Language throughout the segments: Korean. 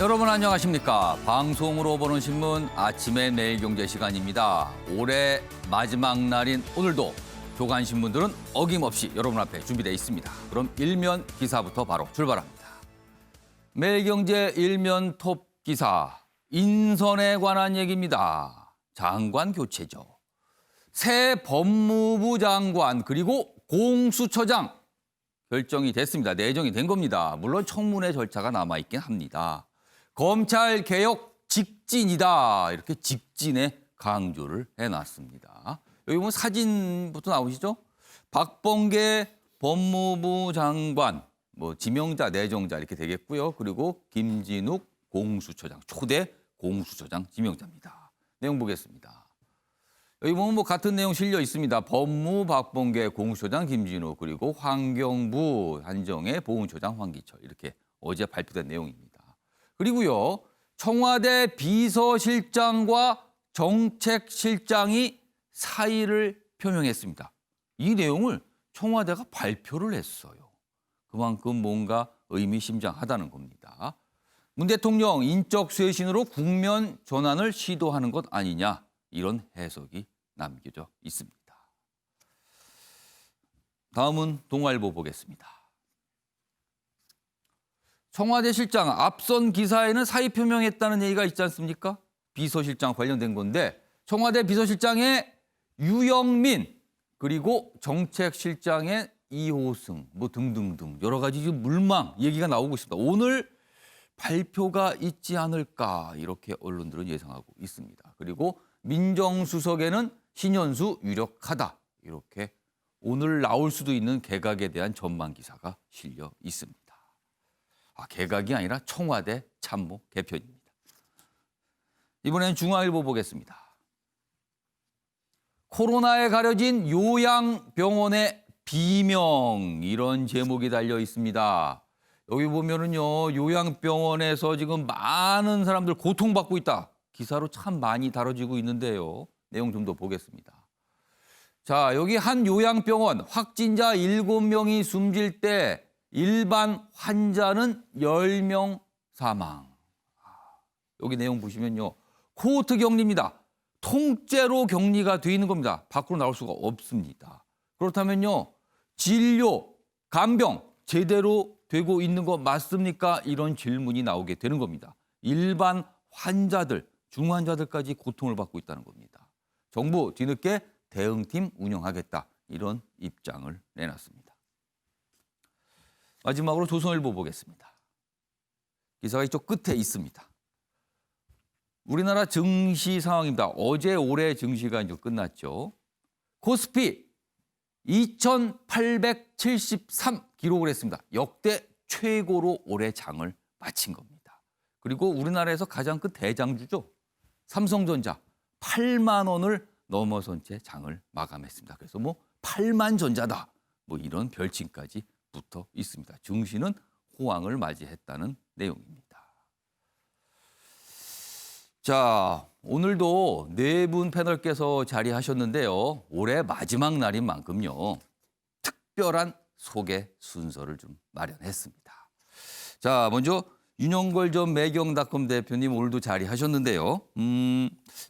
여러분 안녕하십니까? 방송으로 보는 신문 아침의 매일경제 시간입니다. 올해 마지막 날인 오늘도 조간신문들은 어김없이 여러분 앞에 준비되어 있습니다. 그럼 일면 기사부터 바로 출발합니다. 매일경제 일면 톱 기사, 인선에 관한 얘기입니다. 장관 교체죠. 새 법무부 장관 그리고 공수처장 결정이 됐습니다. 내정이 된 겁니다. 물론 청문회 절차가 남아있긴 합니다. 검찰 개혁 직진이다. 이렇게 직진에 강조를 해놨습니다. 여기 보면 사진부터 나오시죠? 박범계 법무부 장관, 지명자, 내정자 이렇게 되겠고요. 그리고 김진욱 공수처장, 초대 공수처장 지명자입니다. 내용 보겠습니다. 여기 보면 같은 내용 실려 있습니다. 법무 박범계 공수처장 김진욱 그리고 환경부 한정혜 보훈처장 황기철 이렇게 어제 발표된 내용입니다. 그리고요, 청와대 비서실장과 정책실장이 사의를 표명했습니다. 이 내용을 청와대가 발표를 했어요. 그만큼 뭔가 의미심장하다는 겁니다. 문 대통령 인적 쇄신으로 국면 전환을 시도하는 것 아니냐 이런 해석이 남겨져 있습니다. 다음은 동아일보 보겠습니다. 청와대 실장 앞선 기사에는 사의 표명했다는 얘기가 있지 않습니까? 비서실장 관련된 건데 청와대 비서실장의 유영민 그리고 정책실장의 이호승 등등등 여러 가지 지금 물망 얘기가 나오고 있습니다. 오늘 발표가 있지 않을까 이렇게 언론들은 예상하고 있습니다. 그리고 민정수석에는 신현수 유력하다 이렇게 오늘 나올 수도 있는 개각에 대한 전망 기사가 실려 있습니다. 개각이 아니라 청와대 참모 개편입니다. 이번엔 중앙일보 보겠습니다. 코로나에 가려진 요양병원의 비명 이런 제목이 달려 있습니다. 여기 보면은요 요양병원에서 지금 많은 사람들 고통받고 있다. 기사로 참 많이 다뤄지고 있는데요. 내용 좀 더 보겠습니다. 자, 여기 한 요양병원 확진자 7명이 숨질 때 일반 환자는 10명 사망. 여기 내용 보시면요. 코호트 격리입니다. 통째로 격리가 돼 있는 겁니다. 밖으로 나올 수가 없습니다. 그렇다면요. 진료, 간병 제대로 되고 있는 거 맞습니까? 이런 질문이 나오게 되는 겁니다. 일반 환자들, 중환자들까지 고통을 받고 있다는 겁니다. 정부 뒤늦게 대응팀 운영하겠다. 이런 입장을 내놨습니다. 마지막으로 조선일보 보겠습니다. 기사가 이쪽 끝에 있습니다. 우리나라 증시 상황입니다. 어제 올해 증시가 이제 끝났죠. 코스피 2,873 기록을 했습니다. 역대 최고로 올해 장을 마친 겁니다. 그리고 우리나라에서 가장 큰 대장주죠. 삼성전자 8만 원을 넘어선 채 장을 마감했습니다. 그래서 8만 전자다. 이런 별칭까지 붙어 있습니다. 증시는 호황을 맞이했다는 내용입니다. 자, 오늘도 네 분 패널께서 자리하셨는데요. 올해 마지막 날인 만큼요. 특별한 소개 순서를 좀 마련했습니다. 자, 먼저 윤영걸 전 매경닷컴 대표님 오늘도 자리하셨는데요.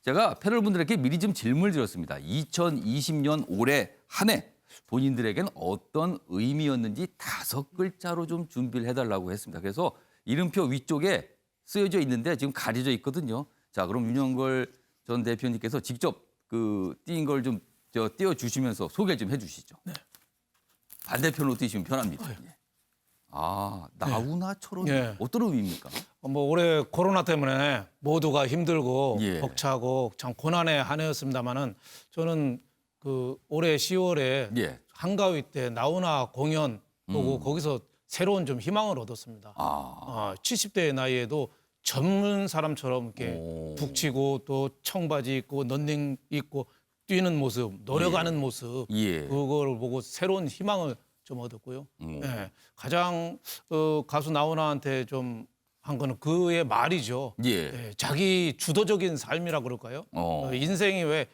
제가 패널분들에게 미리 좀 질문을 드렸습니다. 2020년 올해 한 해 본인들에겐 어떤 의미였는지 5글자로 좀 준비를 해달라고 했습니다. 그래서 이름표 위쪽에 쓰여져 있는데 지금 가려져 있거든요. 자, 그럼 윤영걸 전 대표님께서 직접 띄인 걸 좀 띄워주시면서 소개를 좀 해주시죠. 네. 반대편으로 띄시면 편합니다. 네. 나훈아처럼 네. 어떤 의미입니까? 올해 코로나 때문에 모두가 힘들고 예. 벅차고 참 고난의 한 해였습니다만은 저는 올해 10월에 예. 한가위 때 나훈아 공연 보고 거기서 새로운 좀 희망을 얻었습니다. 70대의 나이에도 젊은 사람처럼 이렇게 북치고 또 청바지 입고 런닝 입고 뛰는 모습, 노력하는 모습 그걸 보고 새로운 희망을 좀 얻었고요. 네. 가장 가수 나훈아한테 좀 한 거는 그의 말이죠. 네. 자기 주도적인 삶이라 그럴까요? 인생이 왜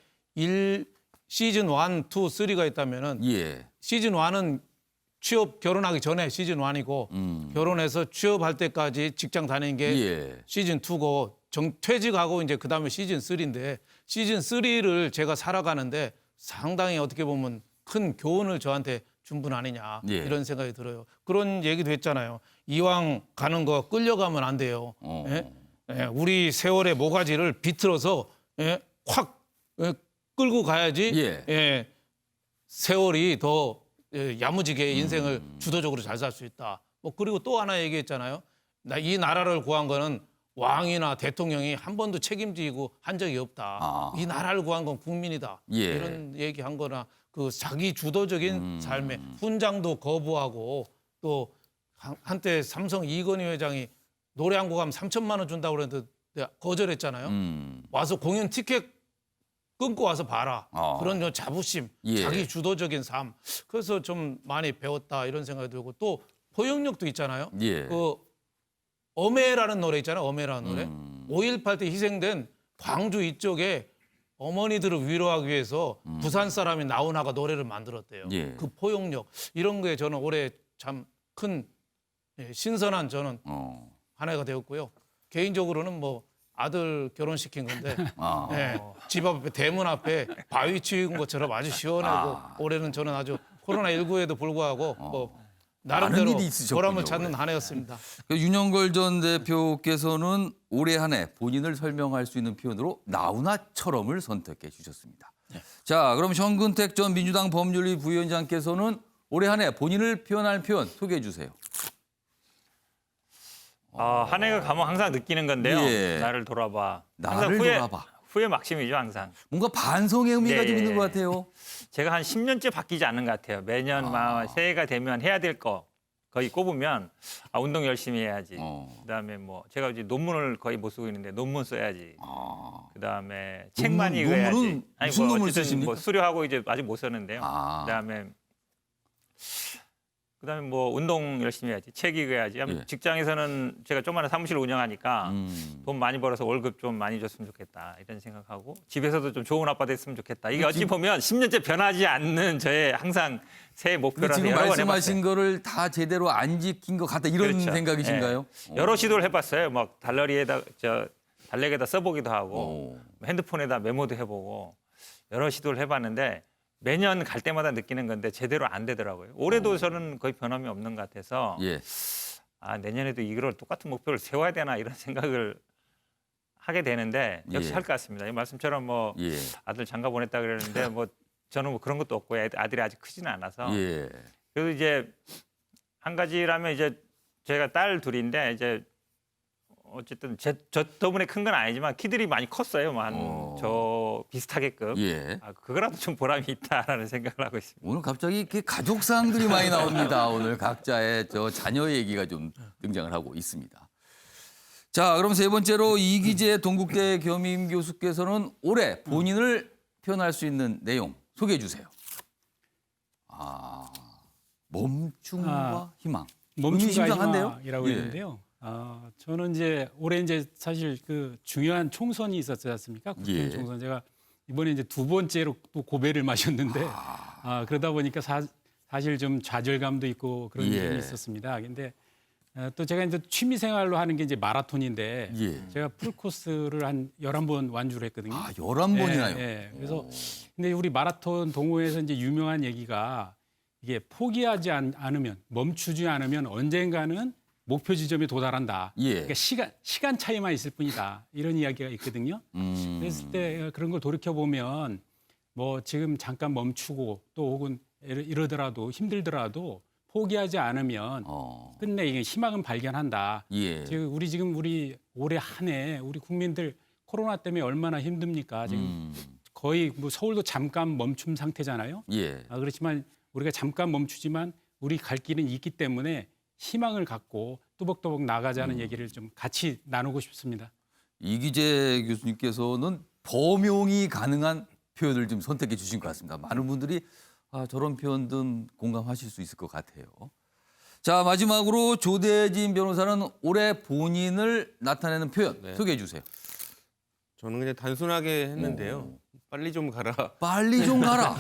시즌 1, 2, 3가 있다면은 시즌 1은 취업 결혼하기 전에 시즌 1이고 결혼해서 취업할 때까지 직장 다니는 게 예. 시즌 2고 퇴직하고 이제 그다음에 시즌 3인데 시즌 3를 제가 살아가는데 상당히 어떻게 보면 큰 교훈을 저한테 준 분 아니냐 예. 이런 생각이 들어요. 그런 얘기도 했잖아요. 이왕 가는 거 끌려가면 안 돼요. 예? 예, 우리 세월의 모가지를 비틀어서 예? 확 끌고 가야지 예. 예, 세월이 더 야무지게 인생을 주도적으로 잘 살 수 있다. 뭐 그리고 또 하나 얘기했잖아요. 이 나라를 구한 거는 왕이나 대통령이 한 번도 책임지고 한 적이 없다. 이 나라를 구한 건 국민이다. 예. 이런 얘기한 거나 그 자기 주도적인 삶에 훈장도 거부하고 또 한때 삼성 이건희 회장이 노래 한 곡 하면 3천만 원 준다고 그랬는데 내가 거절했잖아요. 와서 공연 티켓 끊고 와서 봐라. 그런 좀 자부심, 예. 자기 주도적인 삶. 그래서 좀 많이 배웠다 이런 생각이 들고 또 포용력도 있잖아요. 예. 그 어메라는 노래 있잖아요. 어메라는 노래. 5.18 때 희생된 광주 이쪽에 어머니들을 위로하기 위해서 부산 사람이 나훈아가 노래를 만들었대요. 예. 그 포용력 이런 거에 저는 올해 참 큰 신선한 저는 한 해가 되었고요. 개인적으로는 뭐 아들 결혼시킨 건데 예, 집 앞에 대문 앞에 바위 치운 것처럼 아주 시원하고 올해는 저는 아주 코로나19에도 불구하고 뭐 나름대로 많은 일이 있으셨군요, 보람을 찾는 한 해였습니다. 윤영걸 전 대표께서는 올해 한 해 본인을 설명할 수 있는 표현으로 나훈아처럼을 선택해 주셨습니다. 자, 그럼 현근택 전 민주당 법률위 부위원장께서는 올해 한 해 본인을 표현할 표현 소개해 주세요. 한 해가 가면 항상 느끼는 건데요. 예. 나를 돌아봐. 항상 나를 돌아봐. 후회 막심이죠, 항상. 뭔가 반성의 의미가 네. 좀 있는 것 같아요. 제가 한 10년째 바뀌지 않는 것 같아요. 매년 새해가 되면 해야 될 거 거의 꼽으면 운동 열심히 해야지. 그다음에 뭐 제가 이제 논문을 거의 못 쓰고 있는데 논문 써야지. 그다음에 책 많이 읽어야지. 논문은 무슨 뭐 논문을 어쨌든 쓰십니까? 뭐 수료하고 이제 아직 못 썼는데요. 그다음에 뭐 운동 열심히 해야지. 책 읽어야지. 예. 직장에서는 제가 조그마한 사무실 운영하니까 돈 많이 벌어서 월급 좀 많이 줬으면 좋겠다. 이런 생각하고 집에서도 좀 좋은 아빠 됐으면 좋겠다. 이게 어찌 보면 10년째 변하지 않는 저의 항상 새해 목표라서 지금 여러 번 말씀하신 해봤어요. 거를 다 제대로 안 지킨 것 같다 이런 그렇죠. 생각이신가요? 예. 여러 시도를 해봤어요. 막 달력에다 써보기도 하고 핸드폰에다 메모도 해보고 여러 시도를 해봤는데 매년 갈 때마다 느끼는 건데 제대로 안 되더라고요. 올해도 저는 거의 변함이 없는 것 같아서 예. 내년에도 이걸 똑같은 목표를 세워야 되나 이런 생각을 하게 되는데 역시 예. 할 것 같습니다. 이 말씀처럼 뭐 예. 아들 장가 보냈다 그러는데 뭐 저는 뭐 그런 것도 없고 아들이 아직 크지는 않아서 예. 그래도 이제 한 가지라면 이제 제가 딸 둘인데 이제 어쨌든 저 때문에 큰 건 아니지만 키들이 많이 컸어요. 저 비슷하게끔. 예. 그거라도 좀 보람이 있다라는 생각을 하고 있습니다. 오늘 갑자기 이렇게 가족 사항들이 많이 나옵니다. 오늘 각자의 자녀 얘기가 좀 등장을 하고 있습니다. 자, 그럼 세 번째로 이기재 동국대 겸임 교수께서는 올해 본인을 표현할 수 있는 내용 소개해 주세요. 멈춤과 희망. 멈춤과 의미심장한데요? 희망이라고 예. 했는데요. 저는 이제 올해 이제 사실 그 중요한 총선이 있었지 않습니까? 국회의원 예. 총선. 제가 이번에 이제 두 번째로 또 고배를 마셨는데 그러다 보니까 사실 좀 좌절감도 있고 그런 예. 일이 있었습니다. 근데 또 제가 이제 취미 생활로 하는 게 이제 마라톤인데 예. 제가 풀코스를 한 11번 완주를 했거든요. 11번이나요? 그래서 근데 우리 마라톤 동호회에서 이제 유명한 얘기가 이게 포기하지 않으면 멈추지 않으면 언젠가는 목표 지점에 도달한다. 예. 그러니까 시간 차이만 있을 뿐이다. 이런 이야기가 있거든요. 그랬을 때 그런 걸 돌이켜 보면 뭐 지금 잠깐 멈추고 또 혹은 이러더라도 힘들더라도 포기하지 않으면 끝내 이게 희망은 발견한다. 예. 지금 우리 올해 한 해 우리 국민들 코로나 때문에 얼마나 힘듭니까? 지금 거의 뭐 서울도 잠깐 멈춤 상태잖아요. 예. 그렇지만 우리가 잠깐 멈추지만 우리 갈 길은 있기 때문에 희망을 갖고 뚜벅뚜벅 나가자는 얘기를 좀 같이 나누고 싶습니다. 이기재 교수님께서는 범용이 가능한 표현을 좀 선택해 주신 것 같습니다. 많은 분들이 저런 표현든 공감하실 수 있을 것 같아요. 자, 마지막으로 조대진 변호사는 올해 본인을 나타내는 표현 소개해 주세요. 저는 그냥 단순하게 했는데요. 빨리 좀 가라. 빨리 좀 가라.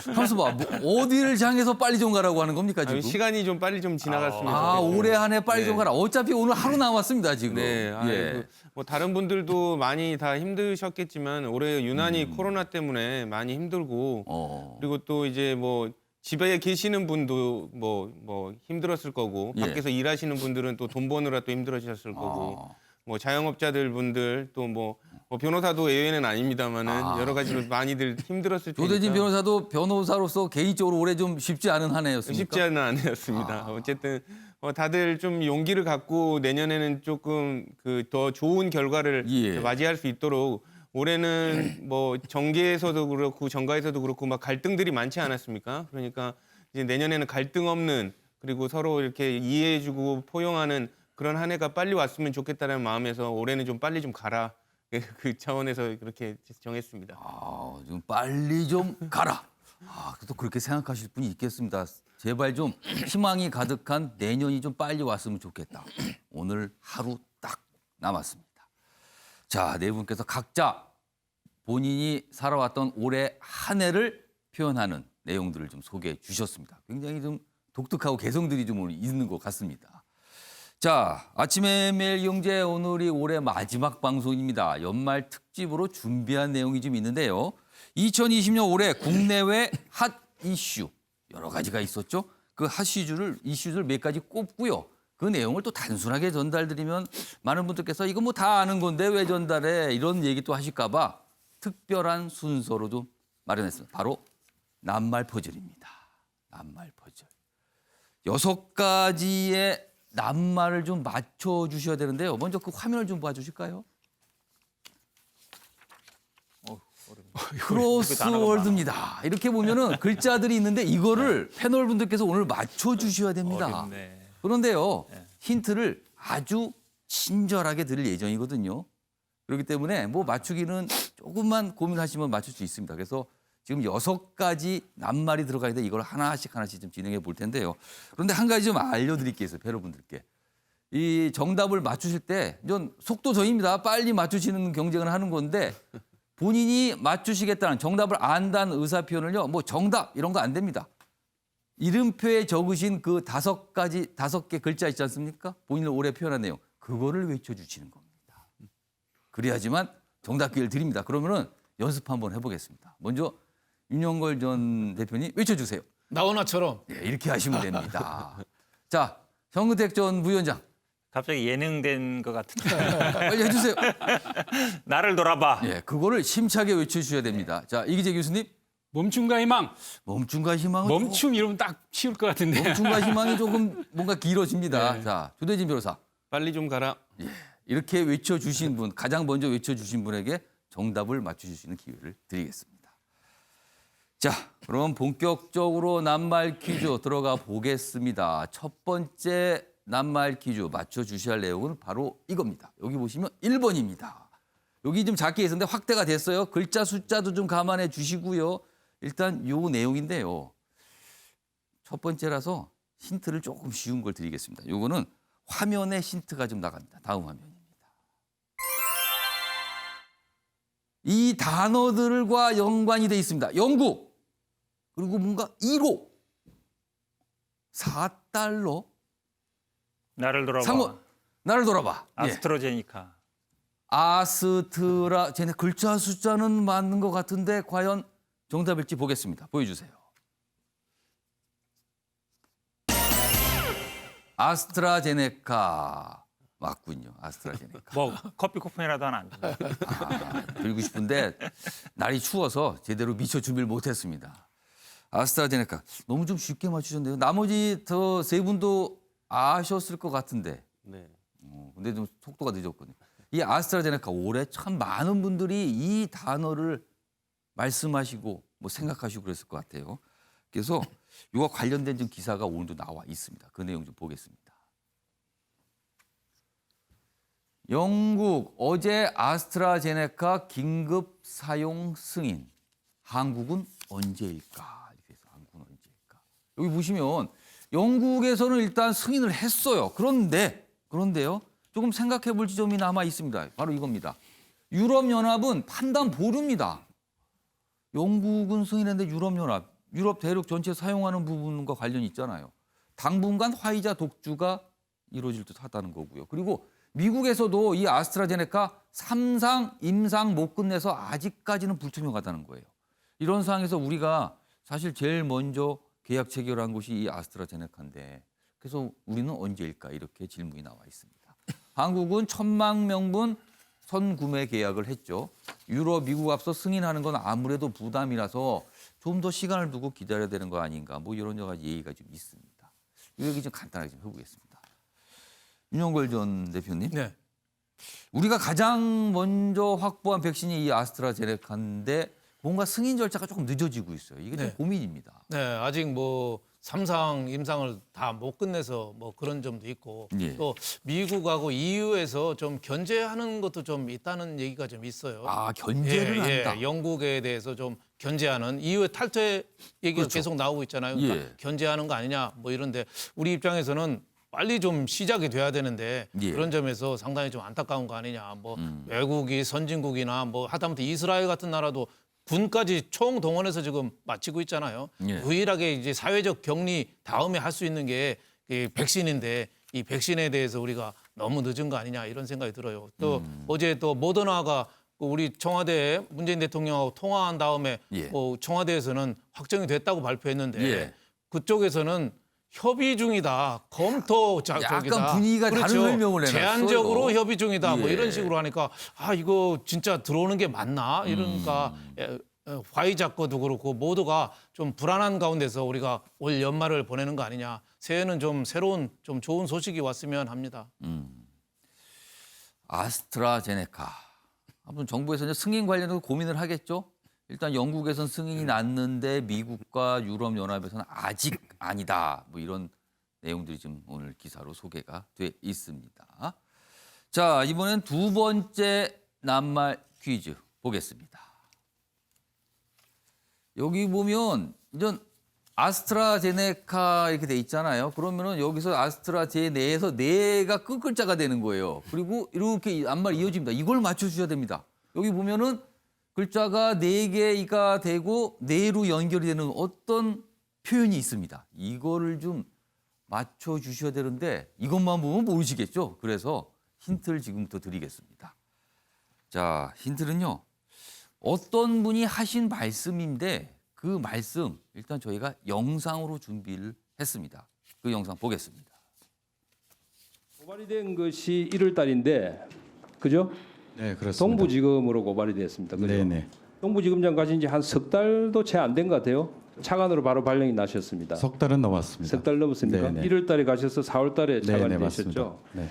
하면서 봐. 뭐 어디를 향해서 빨리 좀 가라고 하는 겁니까 지금? 시간이 좀 빨리 좀 지나갔으면 좋겠어요. 올해 한 해 빨리 네. 좀 가라. 어차피 오늘 하루 남았습니다 지금. 네, 예. 뭐 다른 분들도 많이 다 힘드셨겠지만 올해 유난히 코로나 때문에 많이 힘들고 그리고 또 이제 뭐 집에 계시는 분도 뭐 힘들었을 거고 예. 밖에서 일하시는 분들은 또 돈 버느라 또 힘들으셨을 거고 뭐 자영업자들 분들 또 뭐 변호사도 예외는 아닙니다만은 여러 가지로 많이들 힘들었을 테니까 조대진 변호사도 변호사로서 개인적으로 올해 좀 쉽지 않은 한 해였습니까? 쉽지 않은 한 해였습니다. 어쨌든 다들 좀 용기를 갖고 내년에는 조금 그 더 좋은 결과를 예. 맞이할 수 있도록 올해는 뭐 정계에서도 그렇고 정가에서도 그렇고 막 갈등들이 많지 않았습니까? 그러니까 이제 내년에는 갈등 없는 그리고 서로 이렇게 이해해주고 포용하는 그런 한 해가 빨리 왔으면 좋겠다는 마음에서 올해는 좀 빨리 좀 가라. 그 차원에서 그렇게 정했습니다. 좀 빨리 좀 가라. 또 그렇게 생각하실 분이 있겠습니다. 제발 좀 희망이 가득한 내년이 좀 빨리 왔으면 좋겠다. 오늘 하루 딱 남았습니다. 자, 네 분께서 각자 본인이 살아왔던 올해 한 해를 표현하는 내용들을 좀 소개해 주셨습니다. 굉장히 좀 독특하고 개성들이 좀 있는 것 같습니다. 자, 아침에 매일 경제 오늘이 올해 마지막 방송입니다. 연말 특집으로 준비한 내용이 좀 있는데요. 2020년 올해 국내외 핫 이슈 여러 가지가 있었죠. 그 핫 이슈를 몇 가지 꼽고요. 그 내용을 또 단순하게 전달드리면 많은 분들께서 이거 뭐 다 아는 건데 왜 전달해 이런 얘기 또 하실까 봐 특별한 순서로 좀 마련했습니다. 바로 낱말 퍼즐입니다. 낱말 퍼즐. 6가지의 낱말을 좀 맞춰주셔야 되는데요. 먼저 그 화면을 좀 봐주실까요? 크로스월드입니다. 이렇게 보면은 글자들이 있는데 이거를 패널 분들께서 오늘 맞춰주셔야 됩니다. 어렵네. 그런데요, 힌트를 아주 친절하게 드릴 예정이거든요. 그렇기 때문에 뭐 맞추기는 조금만 고민하시면 맞출 수 있습니다. 그래서 지금 6가지 낱말이 들어가 있는데 이걸 하나씩 좀 진행해 볼 텐데요. 그런데 한 가지 좀 알려드릴 게 있어요, 패널분들께. 이 정답을 맞추실 때 좀 속도 저입니다. 빨리 맞추시는 경쟁을 하는 건데 본인이 맞추시겠다는 정답을 안다는 의사 표현을요, 뭐 정답 이런 거 안 됩니다. 이름표에 적으신 그 5개 글자 있지 않습니까? 본인을 오래 표현한 내용. 그거를 외쳐주시는 겁니다. 그래야지만 정답 기회를 드립니다. 그러면은 연습 한번 해보겠습니다. 먼저 윤영걸 전 대표님 외쳐주세요. 나훈아처럼. 네, 이렇게 하시면 됩니다. 자, 정근택 전 부위원장. 갑자기 예능된 것 같은데. 빨리 해주세요. 나를 돌아봐. 예, 그거를 심차게 외쳐주셔야 됩니다. 자, 이기재 교수님. 멈춤과 희망. 멈춤과 희망은 멈춤 이러면 딱 쉬울 것 같은데. 멈춤과 희망이 조금 뭔가 길어집니다. 네. 자, 조대진 변호사. 빨리 좀 가라. 이렇게 외쳐주신 분, 가장 먼저 외쳐주신 분에게 정답을 맞추실 수 있는 기회를 드리겠습니다. 자, 그럼 본격적으로 낱말 퀴즈 들어가 보겠습니다. 첫 번째 낱말 퀴즈 맞춰주셔야 할 내용은 바로 이겁니다. 여기 보시면 1번입니다. 여기 좀 작게 있었는데 확대가 됐어요. 글자 숫자도 좀 감안해 주시고요. 일단 요 내용인데요. 첫 번째라서 힌트를 조금 쉬운 걸 드리겠습니다. 요거는 화면에 힌트가 좀 나갑니다. 다음 화면입니다. 이 단어들과 연관이 돼 있습니다. 영국, 그리고 뭔가 1호, 4달러, 나를 돌아봐. 상호, 나를 돌아봐. 예. 아스트로제니카. 아스트라제네 글자 숫자는 맞는 것 같은데 과연 정답일지 보겠습니다. 보여주세요. 아스트라제네카 맞군요. 아스트라제네카. 뭐 커피 쿠폰이라도 하나 안 주나? 드리고 싶은데 날이 추워서 제대로 미처 준비를 못했습니다. 아스트라제네카 너무 좀 쉽게 맞추셨네요. 나머지 더 세 분도 아셨을 것 같은데. 네. 근데 좀 속도가 늦었거든요. 이 아스트라제네카 올해 참 많은 분들이 이 단어를 말씀하시고 뭐 생각하시고 그랬을 것 같아요. 그래서 이와 관련된 좀 기사가 오늘도 나와 있습니다. 그 내용 좀 보겠습니다. 영국 어제 아스트라제네카 긴급 사용 승인. 한국은 언제일까? 이렇게 해서 한국은 언제일까? 여기 보시면 영국에서는 일단 승인을 했어요. 그런데요. 조금 생각해 볼 지점이 남아 있습니다. 바로 이겁니다. 유럽연합은 판단 보류입니다. 영국은 승인했는데 유럽연합, 유럽 대륙 전체 사용하는 부분과 관련이 있잖아요. 당분간 화이자 독주가 이루어질 듯하다는 거고요. 그리고 미국에서도 이 아스트라제네카 3상 임상 못 끝내서 아직까지는 불투명하다는 거예요. 이런 상황에서 우리가 사실 제일 먼저 계약 체결한 곳이 이 아스트라제네카인데 그래서 우리는 언제일까 이렇게 질문이 나와 있습니다. 한국은 1,000만 명분 선구매 계약을 했죠. 유럽, 미국 앞서 승인하는 건 아무래도 부담이라서 좀 더 시간을 두고 기다려야 되는 거 아닌가 뭐 이런 여러 가지 얘기가 좀 있습니다. 이 얘기 좀 간단하게 좀 해보겠습니다. 윤영걸 전 대표님. 네. 우리가 가장 먼저 확보한 백신이 이 아스트라제네카인데 뭔가 승인 절차가 조금 늦어지고 있어요. 이게 좀 네. 고민입니다. 네, 아직 뭐 3상 임상을 다 못 끝내서 뭐 그런 점도 있고 예. 또 미국하고 EU에서 좀 견제하는 것도 좀 있다는 얘기가 좀 있어요. 아, 견제를 한다. 영국에 대해서 좀 견제하는 EU의 탈퇴 얘기가 그렇죠. 계속 나오고 있잖아요. 그러니까 예. 견제하는 거 아니냐 뭐 이런데 우리 입장에서는 빨리 좀 시작이 돼야 되는데 예. 그런 점에서 상당히 좀 안타까운 거 아니냐. 뭐 외국이 선진국이나 뭐 하다못해 이스라엘 같은 나라도 군까지 총 동원해서 지금 마치고 있잖아요. 예. 유일하게 이제 사회적 격리 다음에 할 수 있는 게 이 백신인데 이 백신에 대해서 우리가 너무 늦은 거 아니냐 이런 생각이 들어요. 또 어제 또 모더나가 우리 청와대 문재인 대통령하고 통화한 다음에 예. 청와대에서는 확정이 됐다고 발표했는데 예. 그쪽에서는 협의 중이다. 검토 약간 저기다. 분위기가 다른 설명을 해놨어요. 제한적으로 협의 중이다. 뭐 예. 이런 식으로 하니까 아 이거 진짜 들어오는 게 맞나? 이러니까 화이자 거도 그렇고 모두가 좀 불안한 가운데서 우리가 올 연말을 보내는 거 아니냐. 새해는 좀 새로운 좀 좋은 소식이 왔으면 합니다. 아스트라제네카. 아무튼 정부에서 이제 승인 관련해서 고민을 하겠죠. 일단 영국에서는 승인이 났는데 미국과 유럽연합에서는 아직 아니다. 뭐 이런 내용들이 지금 오늘 기사로 소개가 돼 있습니다. 자, 이번엔 두 번째 낱말 퀴즈 보겠습니다. 여기 보면 이제 아스트라제네카 이렇게 돼 있잖아요. 그러면은 여기서 아스트라제네에서 네가 끝글자가 되는 거예요. 그리고 이렇게 낱말 이어집니다. 이걸 맞춰주셔야 됩니다. 여기 보면은 글자가 네 개가 되고 네로 연결이 되는 어떤 표현이 있습니다. 이거를 좀 맞춰주셔야 되는데 이것만 보면 모르시겠죠. 그래서 힌트를 지금부터 드리겠습니다. 자, 힌트는요. 어떤 분이 하신 말씀인데 그 말씀 일단 저희가 영상으로 준비를 했습니다. 그 영상 보겠습니다. 고발이 된 것이 1월 달인데, 그죠? 네, 그렇습니다. 동부지검으로 고발이 됐습니다. 그죠? 네네. 동부지검장 가신 지 한 석 달도 채 안 된 것 같아요. 차관으로 바로 발령이 나셨습니다. 석 달은 넘었습니다. 석 달 넘었습니까? 네네. 1월 달에 가셔서 4월 달에 차관이 네네, 되셨죠? 맞습니다.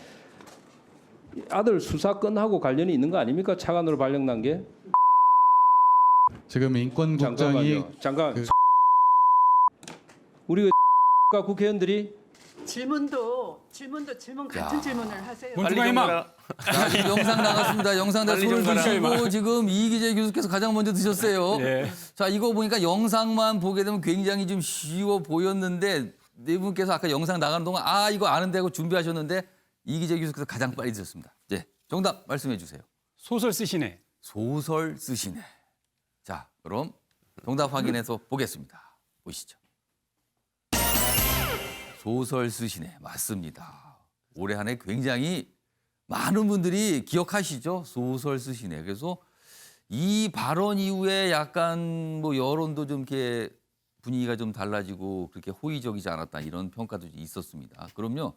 네. 아들 수사 건하고 관련이 있는 거 아닙니까? 차관으로 발령 난 게? 지금 인권국장이 잠깐만요. 잠깐. 우리 국회의원들이 질문 같은 질문을 하세요. 원투가 임마. 자, 지금 영상 나갔습니다. 영상 다 빨리 손을 좀 가라. 드시고 지금 이기재 교수께서 가장 먼저 드셨어요. 예. 자, 이거 보니까 영상만 보게 되면 굉장히 좀 쉬워 보였는데 네 분께서 아까 영상 나가는 동안 아 이거 아는데 하고 준비하셨는데 이기재 교수께서 가장 빨리 드셨습니다. 네, 정답 말씀해 주세요. 소설 쓰시네. 소설 쓰시네. 자, 그럼 정답 확인해서 보겠습니다. 보시죠. 소설 쓰시네. 맞습니다. 올해 한 해 굉장히 많은 분들이 기억하시죠? 소설 쓰시네. 그래서 이 발언 이후에 약간 뭐 여론도 좀 이렇게 분위기가 좀 달라지고 그렇게 호의적이지 않았다 이런 평가도 있었습니다. 그럼요.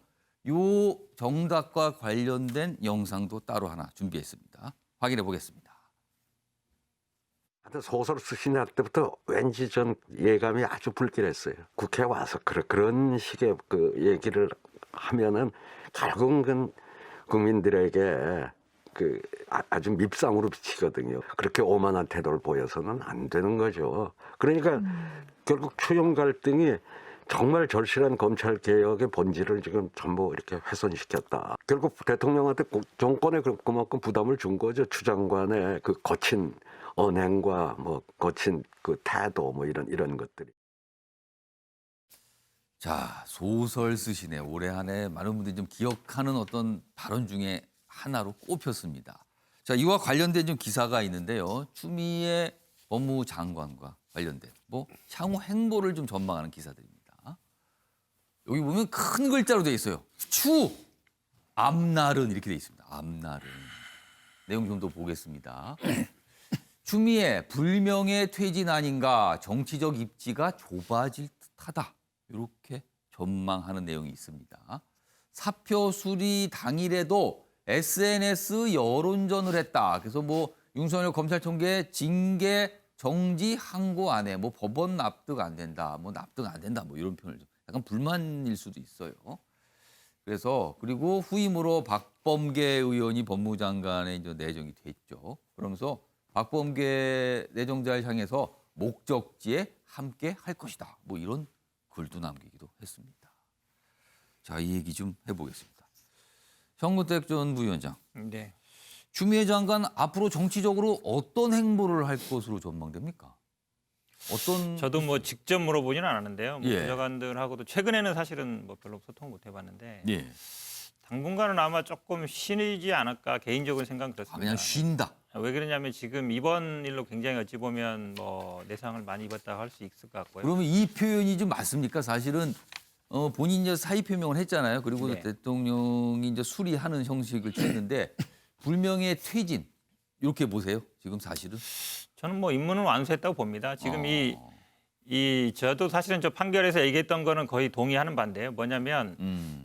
요 정답과 관련된 영상도 따로 하나 준비했습니다. 확인해 보겠습니다. 하여튼 소설 쓰시는 때부터 왠지 전 예감이 아주 불길했어요. 국회에 와서 그런 식의 그 얘기를 하면은 결국은 국민들에게 그 아주 밉상으로 비치거든요. 그렇게 오만한 태도를 보여서는 안 되는 거죠. 그러니까 결국 초용 갈등이 정말 절실한 검찰 개혁의 본질을 지금 전부 이렇게 훼손시켰다. 결국 대통령한테 정권에 그만큼 부담을 준 거죠. 추 장관의 그 거친 언행과 뭐 거친 그 태도 뭐 이런 것들이. 자, 소설 쓰시네. 올해 한 해 많은 분들이 좀 기억하는 어떤 발언 중에 하나로 꼽혔습니다. 자, 이와 관련된 좀 기사가 있는데요. 추미애 법무장관과 관련된 뭐 향후 행보를 좀 전망하는 기사들입니다. 여기 보면 큰 글자로 돼 있어요. 추 앞날은 이렇게 돼 있습니다. 앞날은 내용 좀 더 보겠습니다. 추미애 불명예 퇴진 아닌가 정치적 입지가 좁아질 듯하다. 이렇게 전망하는 내용이 있습니다. 사표 수리 당일에도 SNS 여론전을 했다. 그래서 뭐 윤석열 검찰총재 징계 정지 항고 안에 뭐 법원 납득 안 된다. 뭐 납득 안 된다. 뭐 이런 표현을 좀 약간 불만일 수도 있어요. 그래서 그리고 후임으로 박범계 의원이 법무장관에 이제 내정이 됐죠. 그러면서 박범계 내정자를 향해서 목적지에 함께 할 것이다. 뭐 이런 글도 남기기도 했습니다. 자, 이 얘기 좀 해보겠습니다. 정무택 전 부위원장, 네. 추미애 장관 앞으로 정치적으로 어떤 행보를 할 것으로 전망됩니까? 어떤 저도 뭐 직접 물어보지는 않았는데요. 뭐 예. 부장관들하고도 최근에는 사실은 뭐 별로 소통 못 해봤는데 예, 당분간은 아마 조금 쉬지 않을까 개인적으로 생각은 그렇습니다. 그냥 쉰다. 왜 그러냐면 지금 이번 일로 굉장히 어찌 보면 뭐 내상을 많이 입었다고 할 수 있을 것 같고요. 그러면 이 표현이 좀 맞습니까? 사실은 본인이 이제 사의 표명을 했잖아요. 그리고 네. 대통령이 이제 수리하는 형식을 취했는데 불명예 퇴진 이렇게 보세요. 지금 사실은. 저는 뭐 임무는 완수했다고 봅니다. 지금 저도 사실은 저 판결에서 얘기했던 거는 거의 동의하는 바인데요. 뭐냐면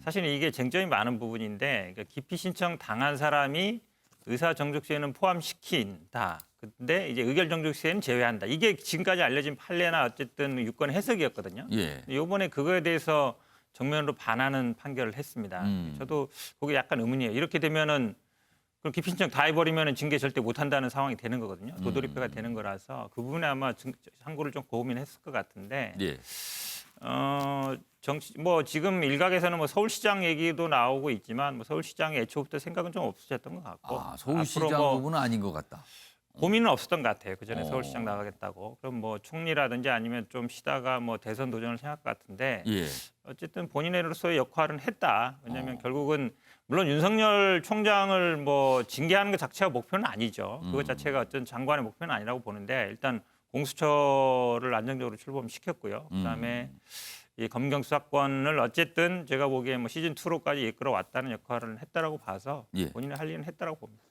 사실은 이게 쟁점이 많은 부분인데 그러니까 기피 신청 당한 사람이 의사 정족수에는 포함시킨다. 근데 이제 의결 정족수에는 제외한다. 이게 지금까지 알려진 판례나 어쨌든 유권 해석이었거든요. 예. 이번에 그거에 대해서 정면으로 반하는 판결을 했습니다. 저도 그게 약간 의문이에요. 이렇게 되면은 그럼 기피 신청 다 해버리면은 징계 절대 못한다는 상황이 되는 거거든요. 도돌이표가 되는 거라서 그 부분에 아마 항고를 좀 고민했을 것 같은데. 예. 뭐 지금 일각에서는 뭐 서울시장 얘기도 나오고 있지만 뭐 서울시장의 애초부터 생각은 좀 없으셨던 것 같고. 서울시장 앞으로 뭐 부분은 아닌 것 같다. 고민은 없었던 것 같아요. 그 전에 서울시장 나가겠다고. 그럼 뭐 총리라든지 아니면 좀 쉬다가 뭐 대선 도전을 생각할 것 같은데. 예. 어쨌든 본인으로서의 역할은 했다. 왜냐하면 결국은 물론 윤석열 총장을 뭐 징계하는 것 자체가 목표는 아니죠. 그것 자체가 어떤 장관의 목표는 아니라고 보는데 일단 공수처를 안정적으로 출범시켰고요. 그다음에 이 검경 수사권을 어쨌든 제가 보기에 뭐 시즌 2로까지 이끌어왔다는 역할을 했다라고 봐서 예. 본인의 할 일은 했다라고 봅니다.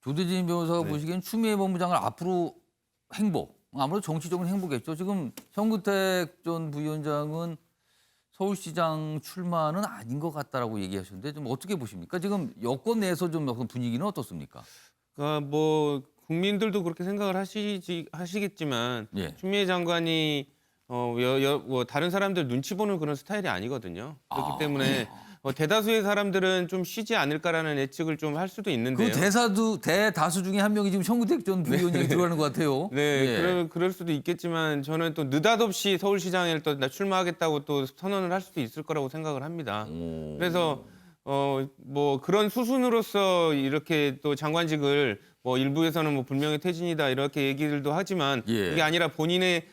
조대진 변호사가 보시기엔 추미애 법무장관 앞으로 행보, 아무래도 정치적인 행보겠죠. 지금 정구택 전 부위원장은 서울시장 출마는 아닌 것 같다라고 얘기하셨는데 좀 어떻게 보십니까? 지금 여권 내에서 좀 어떤 분위기는 어떻습니까? 뭐 국민들도 그렇게 생각을 하시겠지만 예. 추미애 장관이 뭐 다른 사람들 눈치 보는 그런 스타일이 아니거든요. 그렇기 때문에 대다수의 사람들은 좀 쉬지 않을까라는 예측을 좀 할 수도 있는데요. 그 대다수 중에 한 명이 지금 정구택 전 부위원장이 들어가는 것 같아요. 네, 예. 그럴 수도 있겠지만 저는 또 느닷없이 서울시장에 또 출마하겠다고 또 선언을 할 수도 있을 거라고 생각을 합니다. 그래서 뭐 그런 수순으로서 이렇게 또 장관직을 뭐 일부에서는 뭐 불명예 퇴진이다 이렇게 얘기들도 하지만 예. 그게 아니라 본인의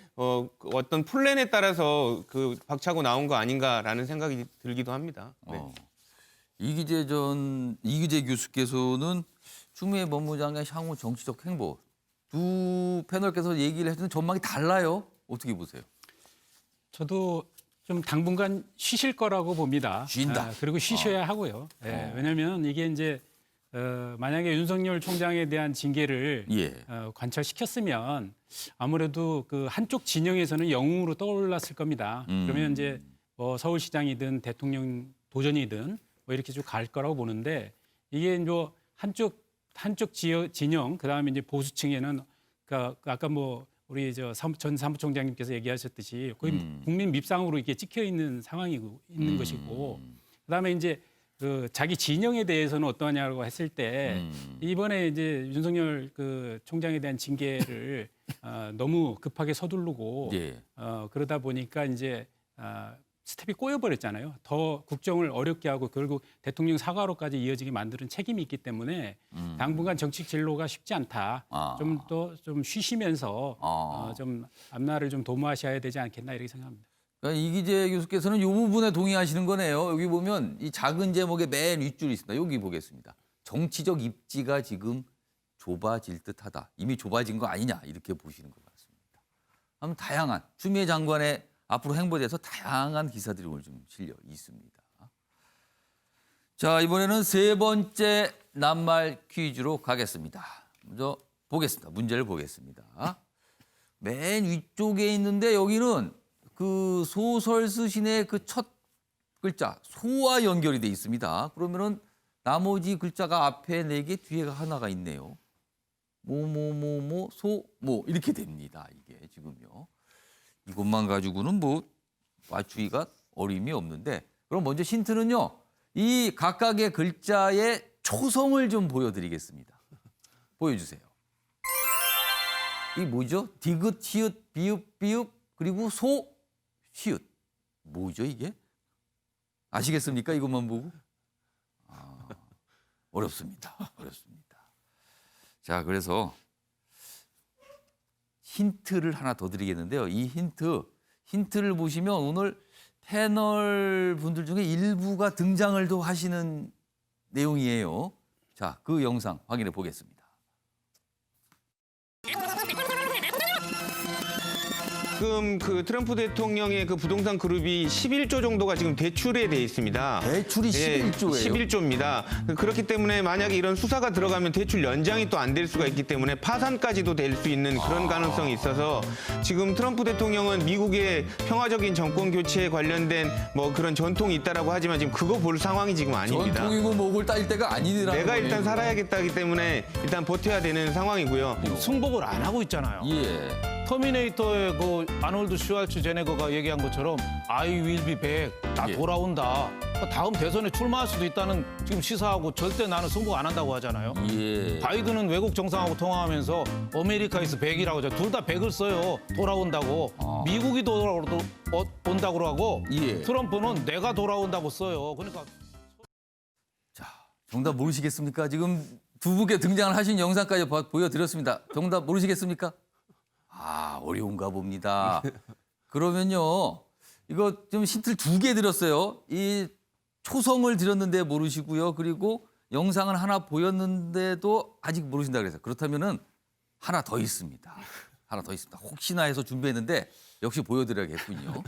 어떤 플랜에 따라서 그 박차고 나온 거 아닌가라는 생각이 들기도 합니다. 네. 이기재 교수께서는 추미애 법무장관 향후 정치적 행보 두 패널께서 얘기를 했는데 전망이 달라요. 어떻게 보세요? 저도 좀 당분간 쉬실 거라고 봅니다. 쉰다. 그리고 쉬셔야 하고요. 예, 왜냐하면 이게 이제 만약에 윤석열 총장에 대한 징계를 예. 관철시켰으면 아무래도 그 한쪽 진영에서는 영웅으로 떠올랐을 겁니다. 그러면 이제 뭐 서울시장이든 대통령 도전이든 뭐 이렇게 쭉 갈 거라고 보는데 이게 이제 한쪽 진영 그다음에 이제 보수층에는 그러니까 아까 뭐 우리 전 사무총장님께서 얘기하셨듯이 거의 국민 밉상으로 이렇게 찍혀 있는 상황이 있는 것이고 그다음에 이제 그 자기 진영에 대해서는 어떠냐고 했을 때 이번에 이제 윤석열 그 총장에 대한 징계를 너무 급하게 서두르고 예. 그러다 보니까 이제 스텝이 꼬여버렸잖아요. 더 국정을 어렵게 하고 결국 대통령 사과로까지 이어지게 만드는 책임이 있기 때문에 당분간 정치 진로가 쉽지 않다. 좀 좀 쉬시면서 좀 앞날을 좀 도모하셔야 되지 않겠나 이렇게 생각합니다. 그러니까 이기재 교수께서는 이 부분에 동의하시는 거네요. 여기 보면 이 작은 제목의 맨 윗줄이 있습니다. 여기 보겠습니다. 정치적 입지가 지금 좁아질 듯하다. 이미 좁아진 거 아니냐 이렇게 보시는 것 같습니다. 아무튼 다양한 추미애 장관의 앞으로 행보에 대해서 다양한 기사들이 오늘 좀 실려 있습니다. 자, 이번에는 세 번째 낱말 퀴즈로 가겠습니다. 먼저 보겠습니다. 문제를 보겠습니다. 맨 위쪽에 있는데 여기는 그 소설 쓰신의 그 첫 글자 소와 연결이 돼 있습니다. 그러면은 나머지 글자가 앞에 4개, 뒤에가 하나가 있네요. 소, 이렇게 됩니다. 이게 지금요. 이것만 가지고는 뭐 맞추기가 어림이 없는데 그럼 먼저 힌트는요. 이 각각의 글자의 초성을 좀 보여드리겠습니다. 보여주세요. 이 뭐죠? 디귿, 히읗, 비읍, 비읍, 그리고 소, 시읒. 뭐죠 이게? 아시겠습니까? 이것만 보고? 어렵습니다. 어렵습니다. 자, 그래서 힌트를 하나 더 드리겠는데요. 이 힌트를 보시면 오늘 패널 분들 중에 일부가 등장을 또 하시는 내용이에요. 자, 그 영상 확인해 보겠습니다. 지금 그 트럼프 대통령의 그 부동산 그룹이 11조 정도가 지금 대출에 돼 있습니다. 대출이 11조예요. 11조입니다. 그렇기 때문에 만약에 이런 수사가 들어가면 대출 연장이 또 안 될 수가 있기 때문에 파산까지도 될 수 있는 그런 가능성이 있어서 지금 트럼프 대통령은 미국의 평화적인 정권 교체에 관련된 뭐 그런 전통이 있다라고 하지만 지금 그거 볼 상황이 지금 아닙니다. 전통이고 목을 따일 때가 아니더라고요. 내가 일단 살아야겠다기 때문에 일단 버텨야 되는 상황이고요. 승복을 안 하고 있잖아요. 예. 터미네이터의 그 아놀드 슈왈츠제네거가 얘기한 것처럼 I will be back. 나 예. 돌아온다. 다음 대선에 출마할 수도 있다는 지금 시사하고 절대 나는 승복 안 한다고 하잖아요. 예. 바이든은 외국 정상하고 통화하면서 어메리카에서 100이라고 하죠. 둘 다 100을 써요. 돌아온다고. 미국이 돌아온다고 하고 예. 트럼프는 내가 돌아온다고 써요. 그러니까 자, 정답 모르시겠습니까? 지금 두 분께 등장을 하신 영상까지 보여드렸습니다. 정답 모르시겠습니까? 어려운가 봅니다. 그러면요, 이거 좀 힌트를 2개 드렸어요. 이 초성을 드렸는데 모르시고요. 그리고 영상은 하나 보였는데도 아직 모르신다 그래서 그렇다면은 하나 더 있습니다. 하나 더 있습니다. 혹시나 해서 준비했는데 역시 보여드려야겠군요.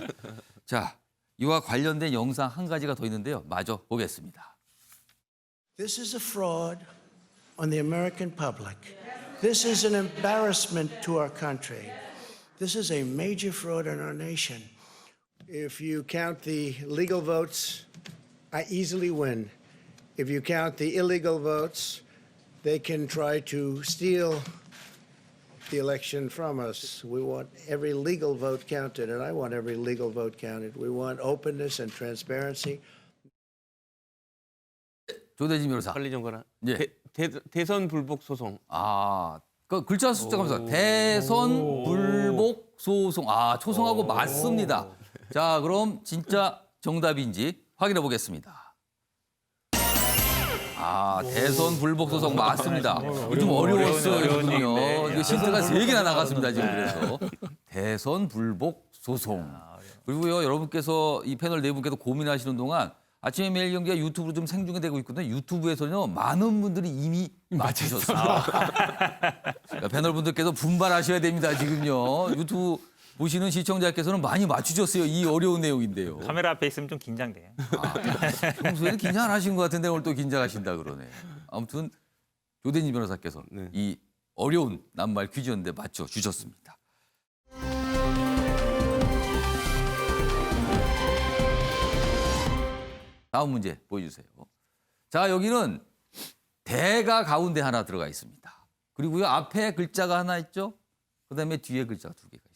자, 이와 관련된 영상 한 가지가 더 있는데요. 마저 보겠습니다. This is a fraud on the American public. This is an embarrassment to our country. This is a major fraud in our nation. If you count the legal votes, I easily win. If you count the illegal votes, they can try to steal the election from us. We want every legal vote counted, and I want every legal vote counted. We want openness and transparency. 조대진 변호사. 빨리 좀 거라. 예. 대선 불복 소송. 그 글자 숫자가 무슨 대선 불복 소송. 초성하고 맞습니다. 자, 그럼 진짜 정답인지 확인해 보겠습니다. 대선 불복 소송 맞습니다. 좀 어려웠어요, 이거는요. 이거 힌트가 3개나 나갔습니다, 지금 그래서. 대선 불복 소송. 그리고요, 여러분께서 이 패널 4분께서 고민하시는 동안 아침에 매일 경기가 유튜브로 좀 생중계되고 있거든요. 유튜브에서는요, 많은 분들이 이미 맞추셨어요. 그러니까 패널 분들께서 분발하셔야 됩니다, 지금요. 유튜브 보시는 시청자께서는 많이 맞추셨어요. 이 어려운 내용인데요. 카메라 앞에 있으면 좀 긴장돼요. 평소에는 긴장 안 하신 것 같은데 오늘 또 긴장하신다 그러네. 아무튼 조대진 변호사께서 이 어려운 낱말 퀴즈였는데 맞춰주셨습니다. 다음 문제 보여주세요. 자, 여기는 대가 가운데 하나 들어가 있습니다. 그리고요, 앞에 글자가 하나 있죠. 그다음에 뒤에 글자가 2개가 있습니다.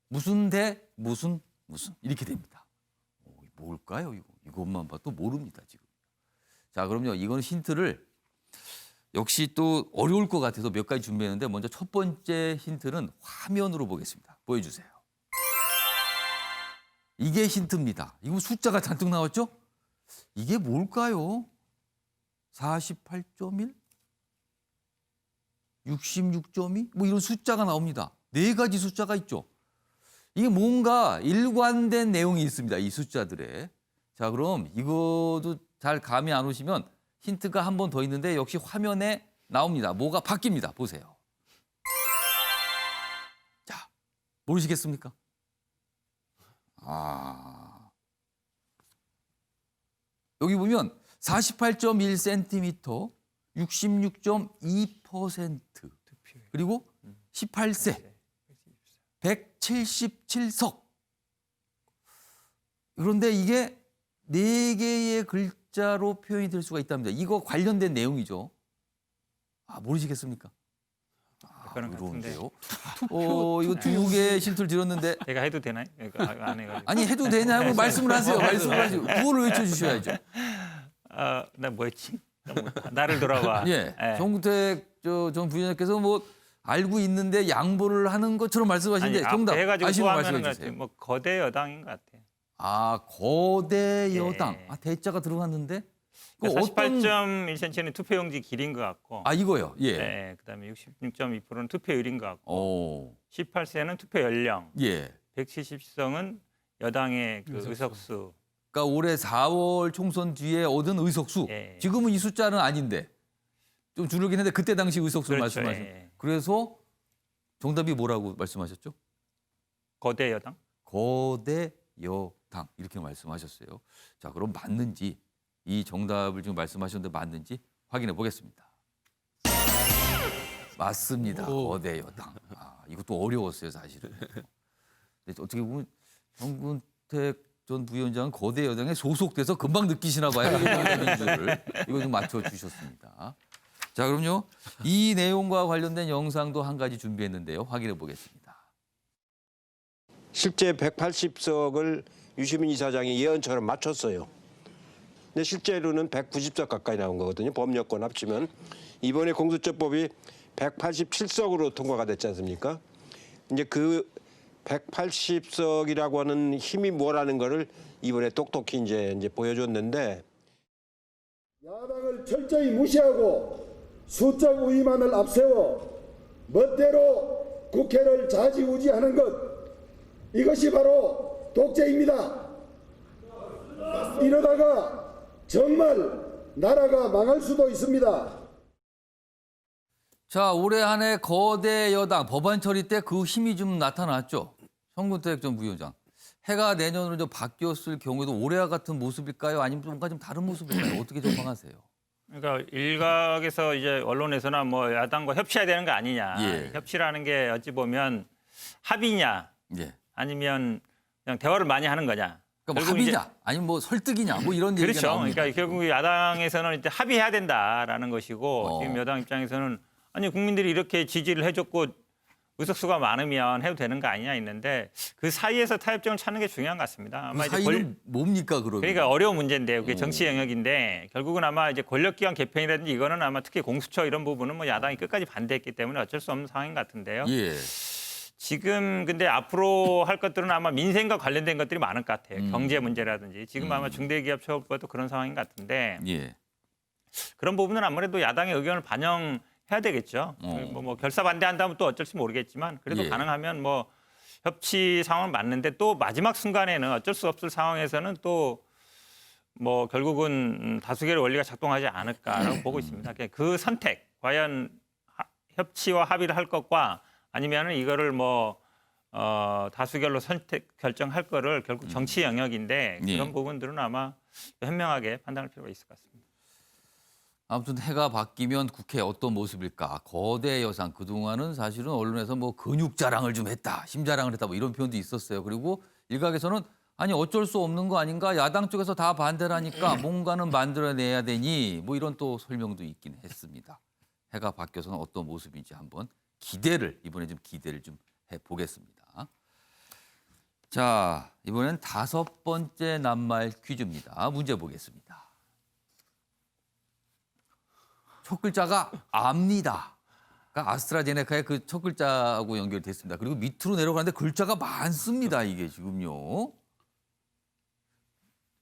무슨 대, 무슨 이렇게 됩니다. 뭘까요? 이것만 봐도 모릅니다, 지금. 자, 그럼요, 이건 힌트를 역시 또 어려울 것 같아서 몇 가지 준비했는데 먼저 첫 번째 힌트는 화면으로 보겠습니다. 보여주세요. 이게 힌트입니다. 이거 숫자가 잔뜩 나왔죠? 이게 뭘까요? 48.1? 66.2? 뭐 이런 숫자가 나옵니다. 4가지 숫자가 있죠. 이게 뭔가 일관된 내용이 있습니다. 이 숫자들에. 자, 그럼 이것도 잘 감이 안 오시면 힌트가 한 번 더 있는데 역시 화면에 나옵니다. 뭐가 바뀝니다. 보세요. 자, 모르시겠습니까? 여기 보면 48.1cm, 66.2%, 그리고 18세, 177석. 그런데 이게 4개의 글자로 표현이 될 수가 있답니다. 이거 관련된 내용이죠. 모르시겠습니까? 그런 것 같은데. 어려운데요. 이거 2개의 힌트를 드렸는데. 제가 해도 되나요? 안 해가지고. 아니, 해도 되냐고 말씀을 하세요. 말씀을 하시고. 구호를 외쳐주셔야죠. 나 뭐였지? 나를 돌아봐. 예. 정구택 전 부위원장께서 뭐 알고 있는데 양보를 하는 것처럼 말씀하시는데 정답 해가지고 아시는 하면은 말씀해 주세요. 뭐 거대 여당인 것 같아요. 거대 여당. 예. 대자가 들어갔는데. 그 48.1cm는 투표용지 길인 것 같고. 이거요. 예. 네, 그다음에 66.2%는 투표율인 것 같고. 18세는 투표 연령. 예. 170석은 여당의 그 의석수. 그러니까 올해 4월 총선 뒤에 얻은 의석수. 예. 지금은 이 숫자는 아닌데 좀 줄긴 했는데 그때 당시 의석수를 그렇죠, 말씀하셨죠. 예. 그래서 정답이 뭐라고 말씀하셨죠? 거대 여당. 거대 여당 이렇게 말씀하셨어요. 자, 그럼 맞는지 이 정답을 지금 말씀하셨는데 맞는지 확인해 보겠습니다. 맞습니다. 거대 여당. 이것도 어려웠어요, 사실은. 근데 어떻게 보면 정근택 전 부위원장은 거대 여당에 소속돼서 금방 느끼시나 봐요. 이거 좀 맞춰 주셨습니다. 자, 그럼요. 이 내용과 관련된 영상도 한 가지 준비했는데요. 확인해 보겠습니다. 실제 180석을 유시민 이사장이 예언처럼 맞췄어요. 근데 실제로는 190석 가까이 나온 거거든요. 법여권 합치면. 이번에 공수처법이 187석으로 통과가 됐지 않습니까? 이제 그 180석이라고 하는 힘이 뭐라는 거를 이번에 똑똑히 이제 보여줬는데, 야당을 철저히 무시하고 수적 우위만을 앞세워 멋대로 국회를 좌지우지하는 것, 이것이 바로 독재입니다. 이러다가 정말 나라가 망할 수도 있습니다. 자, 올해 한 해 거대 여당 법안 처리 때 그 힘이 좀 나타났죠. 정근택 전 부위원장. 해가 내년으로 좀 바뀌었을 경우에도 올해와 같은 모습일까요? 아니면 뭔가 좀 다른 모습일까요? 어떻게 전망하세요? 그러니까 일각에서 이제 언론에서나 뭐 야당과 협치해야 되는 거 아니냐. 예. 협치라는 게 어찌 보면 합의냐, 예. 아니면 그냥 대화를 많이 하는 거냐. 그러니까 뭐 결국 이제 합의냐, 아니면 뭐 설득이냐, 뭐 이런 얘기가 그렇죠. 나옵니다. 그러니까 결국 야당에서는 이제 합의해야 된다라는 것이고 지금 여당 입장에서는 아니 국민들이 이렇게 지지를 해줬고 의석수가 많으면 해도 되는 거 아니냐 있는데 그 사이에서 타협점을 찾는 게 중요한 것 같습니다. 아마 그 사이는 뭡니까 그러면? 그러니까 어려운 문제인데요. 그게 정치 영역인데 결국은 아마 이제 권력기관 개편이라든지 이거는 아마 특히 공수처 이런 부분은 뭐 야당이 끝까지 반대했기 때문에 어쩔 수 없는 상황인 것 같은데요. 예. 지금 근데 앞으로 할 것들은 아마 민생과 관련된 것들이 많을 것 같아요. 경제 문제라든지 지금 아마 중대기업처벌법도 그런 상황인 것 같은데 예. 그런 부분은 아무래도 야당의 의견을 반영해야 되겠죠. 뭐 결사 반대한다면 또 어쩔지 모르겠지만 그래도 예. 가능하면 뭐 협치 상황은 맞는데 또 마지막 순간에는 어쩔 수 없을 상황에서는 또 뭐 결국은 다수결의 원리가 작동하지 않을까라고 보고 있습니다. 그 선택 과연 협치와 합의를 할 것과 아니면은 이거를 뭐 다수결로 결정할 거를 결국 정치 영역인데 그런 부분들은 아마 현명하게 판단할 필요가 있을 것 같습니다. 아무튼 해가 바뀌면 국회 어떤 모습일까? 거대 여상 그동안은 사실은 언론에서 뭐 근육 자랑을 좀 했다, 힘 자랑을 했다 뭐 이런 표현도 있었어요. 그리고 일각에서는 아니 어쩔 수 없는 거 아닌가? 야당 쪽에서 다 반대를 하니까 뭔가는 만들어내야 되니 뭐 이런 또 설명도 있긴 했습니다. 해가 바뀌어서는 어떤 모습인지 한번 이번에 좀 기대를 좀 해보겠습니다. 자, 이번엔 5번째 낱말 퀴즈입니다. 문제 보겠습니다. 첫 글자가 압니다. 그러니까 아스트라제네카의 그 첫 글자하고 연결됐습니다. 그리고 밑으로 내려가는데 글자가 많습니다. 이게 지금요.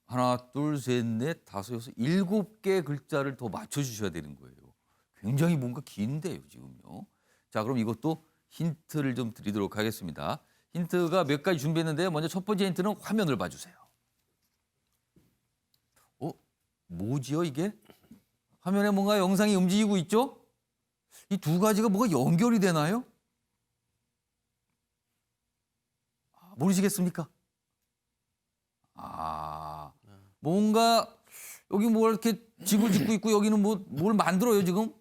하나, 둘, 셋, 넷, 다섯, 여섯, 7개의 글자를 더 맞춰주셔야 되는 거예요. 굉장히 뭔가 긴데요, 지금요. 자, 그럼 이것도 힌트를 좀 드리도록 하겠습니다. 힌트가 몇 가지 준비했는데요. 먼저 첫 번째 힌트는 화면을 봐주세요. 뭐지요, 이게? 화면에 뭔가 영상이 움직이고 있죠? 이 두 가지가 뭐가 연결이 되나요? 모르시겠습니까? 뭔가 여기 뭐 이렇게 집을 짓고 있고 여기는 뭘 만들어요 지금?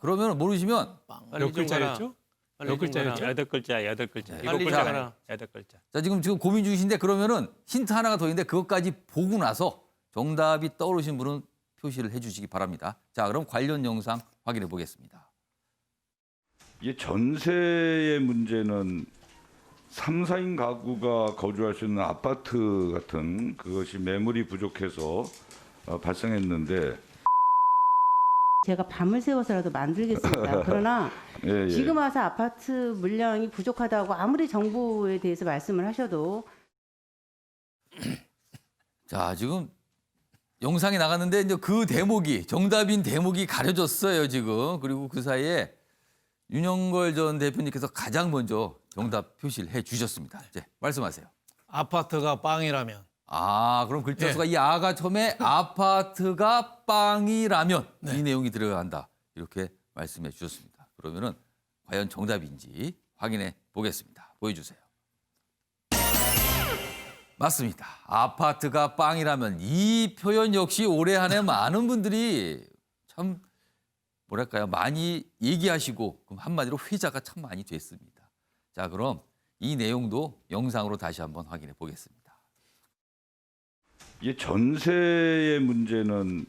그러면 모르시면 몇 글자였죠? 몇 글자였죠? 8글자, 8글자. 빨리 7글자가 잡아라. 8글자. 자 지금 고민 중이신데 그러면은 힌트 하나가 더 있는데 그것까지 보고 나서 정답이 떠오르신 분은 표시를 해주시기 바랍니다. 자 그럼 관련 영상 확인해 보겠습니다. 이 전세의 문제는 3, 4인 가구가 거주할 수 있는 아파트 같은 그것이 매물이 부족해서 발생했는데 제가 밤을 새워서라도 만들겠습니다. 그러나 예. 지금 와서 아파트 물량이 부족하다고 아무리 정부에 대해서 말씀을 하셔도 자 지금 영상이 나갔는데 이제 그 대목이 정답인 대목이 가려졌어요 지금. 그리고 그 사이에 윤영걸 전 대표님께서 가장 먼저 정답 표시를 해주셨습니다. 이제 말씀하세요. 아파트가 빵이라면. 그럼 글자 수가 이 아가 처음에 아파트가 빵이라면 이 내용이 들어간다. 이렇게 말씀해 주셨습니다. 그러면은 과연 정답인지 확인해 보겠습니다. 보여주세요. 맞습니다. 아파트가 빵이라면 이 표현 역시 올해 한 해 많은 분들이 참 뭐랄까요 많이 얘기하시고 그럼 한마디로 회자가 참 많이 됐습니다. 자 그럼 이 내용도 영상으로 다시 한번 확인해 보겠습니다. 이 전세의 문제는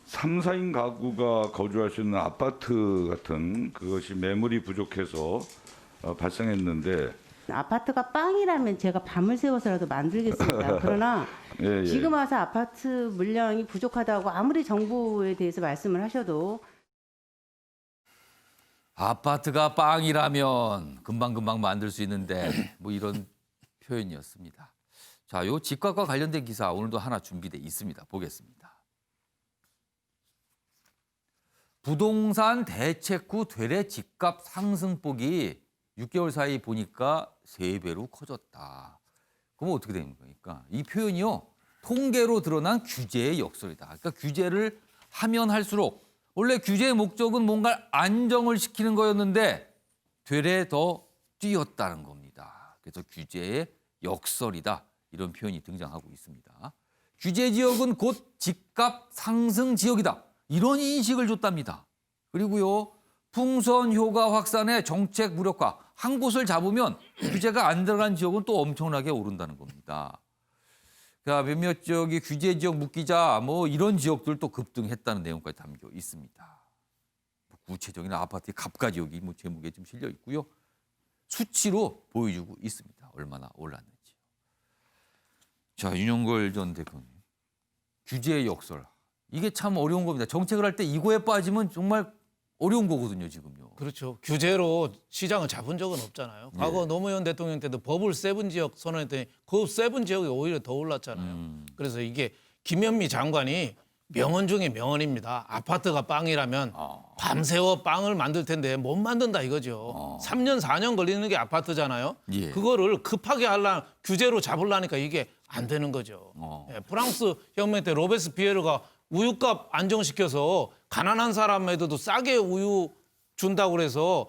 3, 4인 가구가 거주할 수 있는 아파트 같은 그것이 매물이 부족해서 발생했는데 아파트가 빵이라면 제가 밤을 새워서라도 만들겠습니다. 그러나 예. 지금 와서 아파트 물량이 부족하다고 아무리 정부에 대해서 말씀을 하셔도 아파트가 빵이라면 금방금방 만들 수 있는데 뭐 이런 표현이었습니다. 자, 요 집값과 관련된 기사 오늘도 하나 준비돼 있습니다. 보겠습니다. 부동산 대책 후 되레 집값 상승폭이 6개월 사이 보니까 3배로 커졌다. 그럼 어떻게 되는 겁니까? 이 표현이요. 통계로 드러난 규제의 역설이다. 그러니까 규제를 하면 할수록 원래 규제의 목적은 뭔가 안정을 시키는 거였는데 되레 더 뛰었다는 겁니다. 그래서 규제의 역설이다. 이런 표현이 등장하고 있습니다. 규제 지역은 곧 집값 상승 지역이다. 이런 인식을 줬답니다. 그리고요. 풍선 효과 확산에 정책 무력화. 한 곳을 잡으면 규제가 안 들어간 지역은 또 엄청나게 오른다는 겁니다. 그러니까 몇몇 지역이 규제 지역 묶이자 뭐 이런 지역들 또 급등했다는 내용까지 담겨 있습니다. 구체적인 아파트의 갑가 지역이 뭐 제목에 좀 실려 있고요. 수치로 보여주고 있습니다. 얼마나 올랐는지. 자, 윤영걸 전 대표님. 규제의 역설. 이게 참 어려운 겁니다. 정책을 할 때 이거에 빠지면 정말 어려운 거거든요, 지금요. 그렇죠. 규제로 시장을 잡은 적은 없잖아요. 과거 노무현 대통령 때도 버블 세븐 지역 선언했더니 그 세븐 지역이 오히려 더 올랐잖아요. 그래서 이게 김현미 장관이 명언 중에 명언입니다. 아파트가 빵이라면 밤새워 빵을 만들 텐데 못 만든다 이거죠. 3년, 4년 걸리는 게 아파트잖아요. 예. 그거를 급하게 규제로 잡으려니까 이게 안 되는 거죠. 예, 프랑스 혁명 때 로베스피에르가 우유값 안정시켜서 가난한 사람에도 싸게 우유 준다고 그래서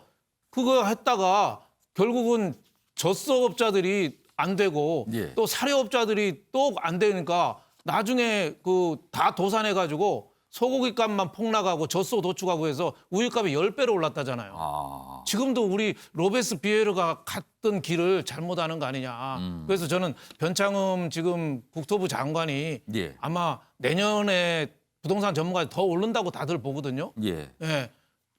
그거 했다가 결국은 젖소업자들이 안 되고 예. 또 사료업자들이 또 안 되니까 나중에 그 다 도산해가지고 소고기 값만 폭락하고 젖소 도축하고 해서 우유값이 10배로 올랐다잖아요. 지금도 우리 로베스피에르가 갔던 길을 잘못하는 거 아니냐. 그래서 저는 변창흠 지금 국토부 장관이 예. 아마 내년에 부동산 전문가들이 더 오른다고 다들 보거든요. 예. 예.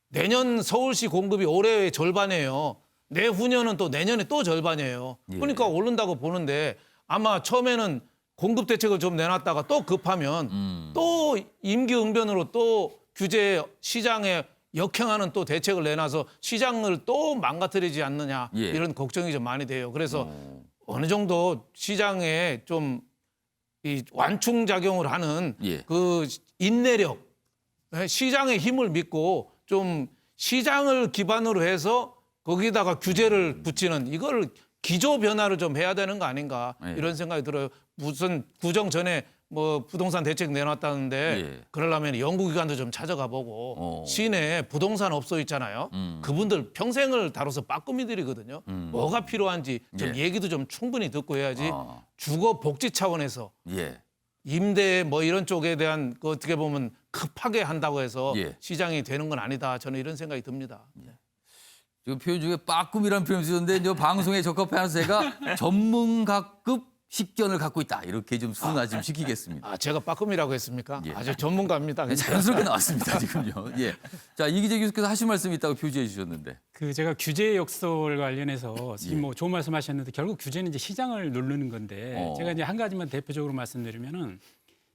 내년 서울시 공급이 올해의 절반이에요. 내후년은 또 내년에 또 절반이에요. 예. 그러니까 오른다고 보는데 아마 처음에는 공급 대책을 좀 내놨다가 또 급하면 또 임기응변으로 또 규제 시장에 역행하는 또 대책을 내놔서 시장을 또 망가뜨리지 않느냐 예. 이런 걱정이 좀 많이 돼요. 그래서 어느 정도 시장에 좀 이 완충작용을 하는 예. 그 인내력, 시장의 힘을 믿고 좀 시장을 기반으로 해서 거기다가 규제를 붙이는 이걸 기조 변화를 좀 해야 되는 거 아닌가 예. 이런 생각이 들어요. 무슨 구정 전에 뭐 부동산 대책 내놨다는데 예. 그러려면 연구기관도 좀 찾아가 보고 시내에 부동산 업소 있잖아요. 그분들 평생을 다뤄서 빠꾸미들이거든요. 뭐가 필요한지 좀 예. 얘기도 좀 충분히 듣고 해야지 아. 주거 복지 차원에서 예. 임대 뭐 이런 쪽에 대한 그 어떻게 보면 급하게 한다고 해서 예. 시장이 되는 건 아니다. 저는 이런 생각이 듭니다. 지금 표현 중에 빠꿈이라는 표현을 쓰셨는데 저 방송에 적합해서 제가 전문가급 식견을 갖고 있다. 이렇게 좀 순화 좀 시키겠습니다. 아, 제가 빠꿈이라고 했습니까? 예. 아주 전문가입니다. 자연스럽게 나왔습니다, 지금요. 예. 자, 이기재 교수께서 하실 말씀이 있다고 표지해 주셨는데. 그 제가 규제 역설 관련해서 지금 뭐 좋은 말씀하셨는데 결국 규제는 이제 시장을 누르는 건데 제가 이제 한 가지만 대표적으로 말씀드리면은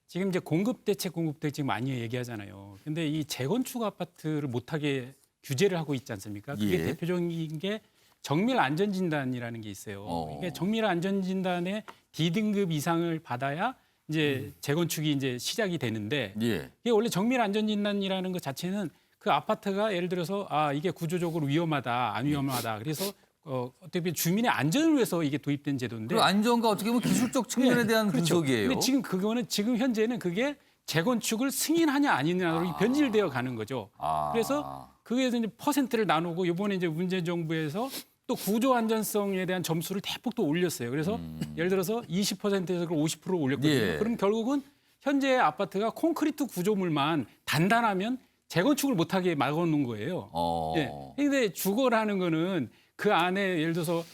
지금 이제 공급 대책 지금 많이 얘기하잖아요. 근데 이 재건축 아파트를 못하게 규제를 하고 있지 않습니까? 그게 예. 대표적인 게 정밀 안전 진단이라는 게 있어요. 이게 정밀 안전 진단에 D등급 이상을 받아야 이제 재건축이 이제 시작이 되는데 예. 이게 원래 정밀 안전 진단이라는 것 자체는 그 아파트가 예를 들어서 아 이게 구조적으로 위험하다 안 위험하다 그래서 어떻게 보면 주민의 안전을 위해서 이게 도입된 제도인데 그 안전과 어떻게 보면 기술적 측면에 대한 그렇죠. 분석이에요. 근데 지금 그거는 지금 현재는 그게 재건축을 승인하냐 아니냐로 변질되어 가는 거죠. 그래서 그게서 이제 퍼센트를 나누고 이번에 이제 문재인 정부에서 또 구조 안전성에 대한 점수를 대폭 또 올렸어요. 그래서 예를 들어서 20%에서 50%로 올렸거든요. 예. 그럼 결국은 현재 아파트가 콘크리트 구조물만 단단하면 재건축을 못하게 막아놓은 거예요. 예. 근데 주거라는 거는 그 안에 예를 들어서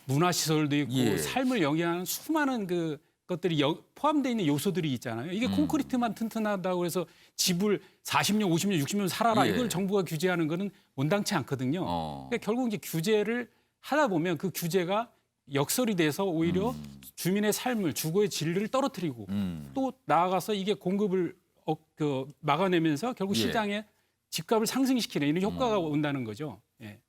문화시설도 있고 예. 삶을 영위하는 수많은 그 것들이 포함되어 있는 요소들이 있잖아요. 이게 콘크리트만 튼튼하다고 해서 집을 40년, 50년, 60년 살아라 예. 이걸 정부가 규제하는 거는 온당치 않거든요. 그러니까 결국 이제 규제를 하다 보면 그 규제가 역설이 돼서 오히려 주민의 삶을 주거의 질을 떨어뜨리고 또 나아가서 이게 공급을 막아내면서 결국 예. 시장에 집값을 상승시키는 이런 효과가 온다는 거죠. 예.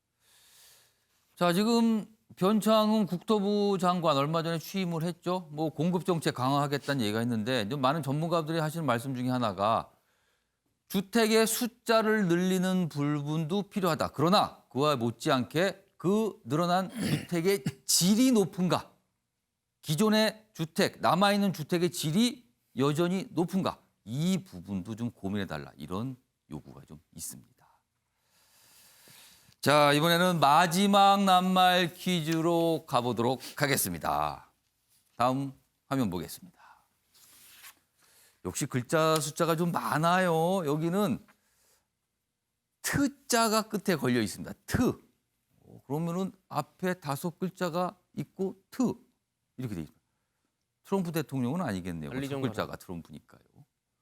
자, 지금 변창흠 국토부 장관 얼마 전에 취임을 했죠. 뭐 공급 정책 강화하겠다는 얘기가 있는데 좀 많은 전문가들이 하시는 말씀 중에 하나가 주택의 숫자를 늘리는 부분도 필요하다. 그러나 그와 못지않게 그 늘어난 주택의 질이 높은가? 기존의 주택, 남아있는 주택의 질이 여전히 높은가? 이 부분도 좀 고민해달라. 이런 요구가 좀 있습니다. 자, 이번에는 마지막 낱말 퀴즈로 가보도록 하겠습니다. 다음 화면 보겠습니다. 역시 글자 숫자가 좀 많아요. 여기는 트자가 끝에 걸려 있습니다. 트. 그러면은 앞에 5글자가 있고 트. 이렇게 돼 있습니다. 트럼프 대통령은 아니겠네요. 빨리 좀 5글자가 트럼프니까요.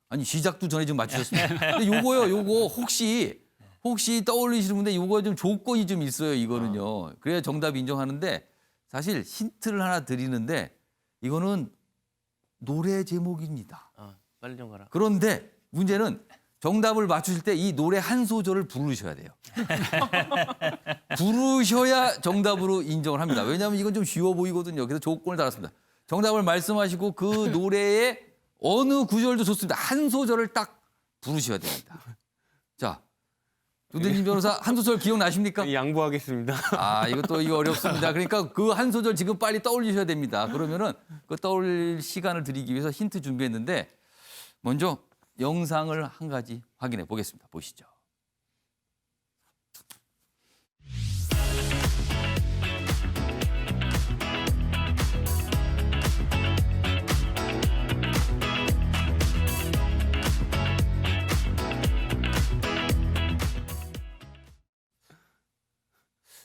아니, 시작도 전에 좀 맞추셨습니다. 근데 요거 혹시 떠올리시는 분데 요거 좀 조건이 좀 있어요, 이거는요. 그래야 정답 인정하는데 사실 힌트를 하나 드리는데 이거는 노래 제목입니다. 빨리 좀 가라. 그런데 문제는 정답을 맞추실 때 이 노래 한 소절을 부르셔야 돼요. 부르셔야 정답으로 인정을 합니다. 왜냐하면 이건 좀 쉬워 보이거든요. 그래서 조건을 달았습니다. 정답을 말씀하시고 그 노래의 어느 구절도 좋습니다. 한 소절을 딱 부르셔야 됩니다. 자, 두대진 변호사 한 소절 기억나십니까? 양보하겠습니다. 아, 이거 어렵습니다. 그러니까 그 한 소절 지금 빨리 떠올리셔야 됩니다. 그러면은 그 떠올릴 시간을 드리기 위해서 힌트 준비했는데 먼저 영상을 한 가지 확인해 보겠습니다. 보시죠.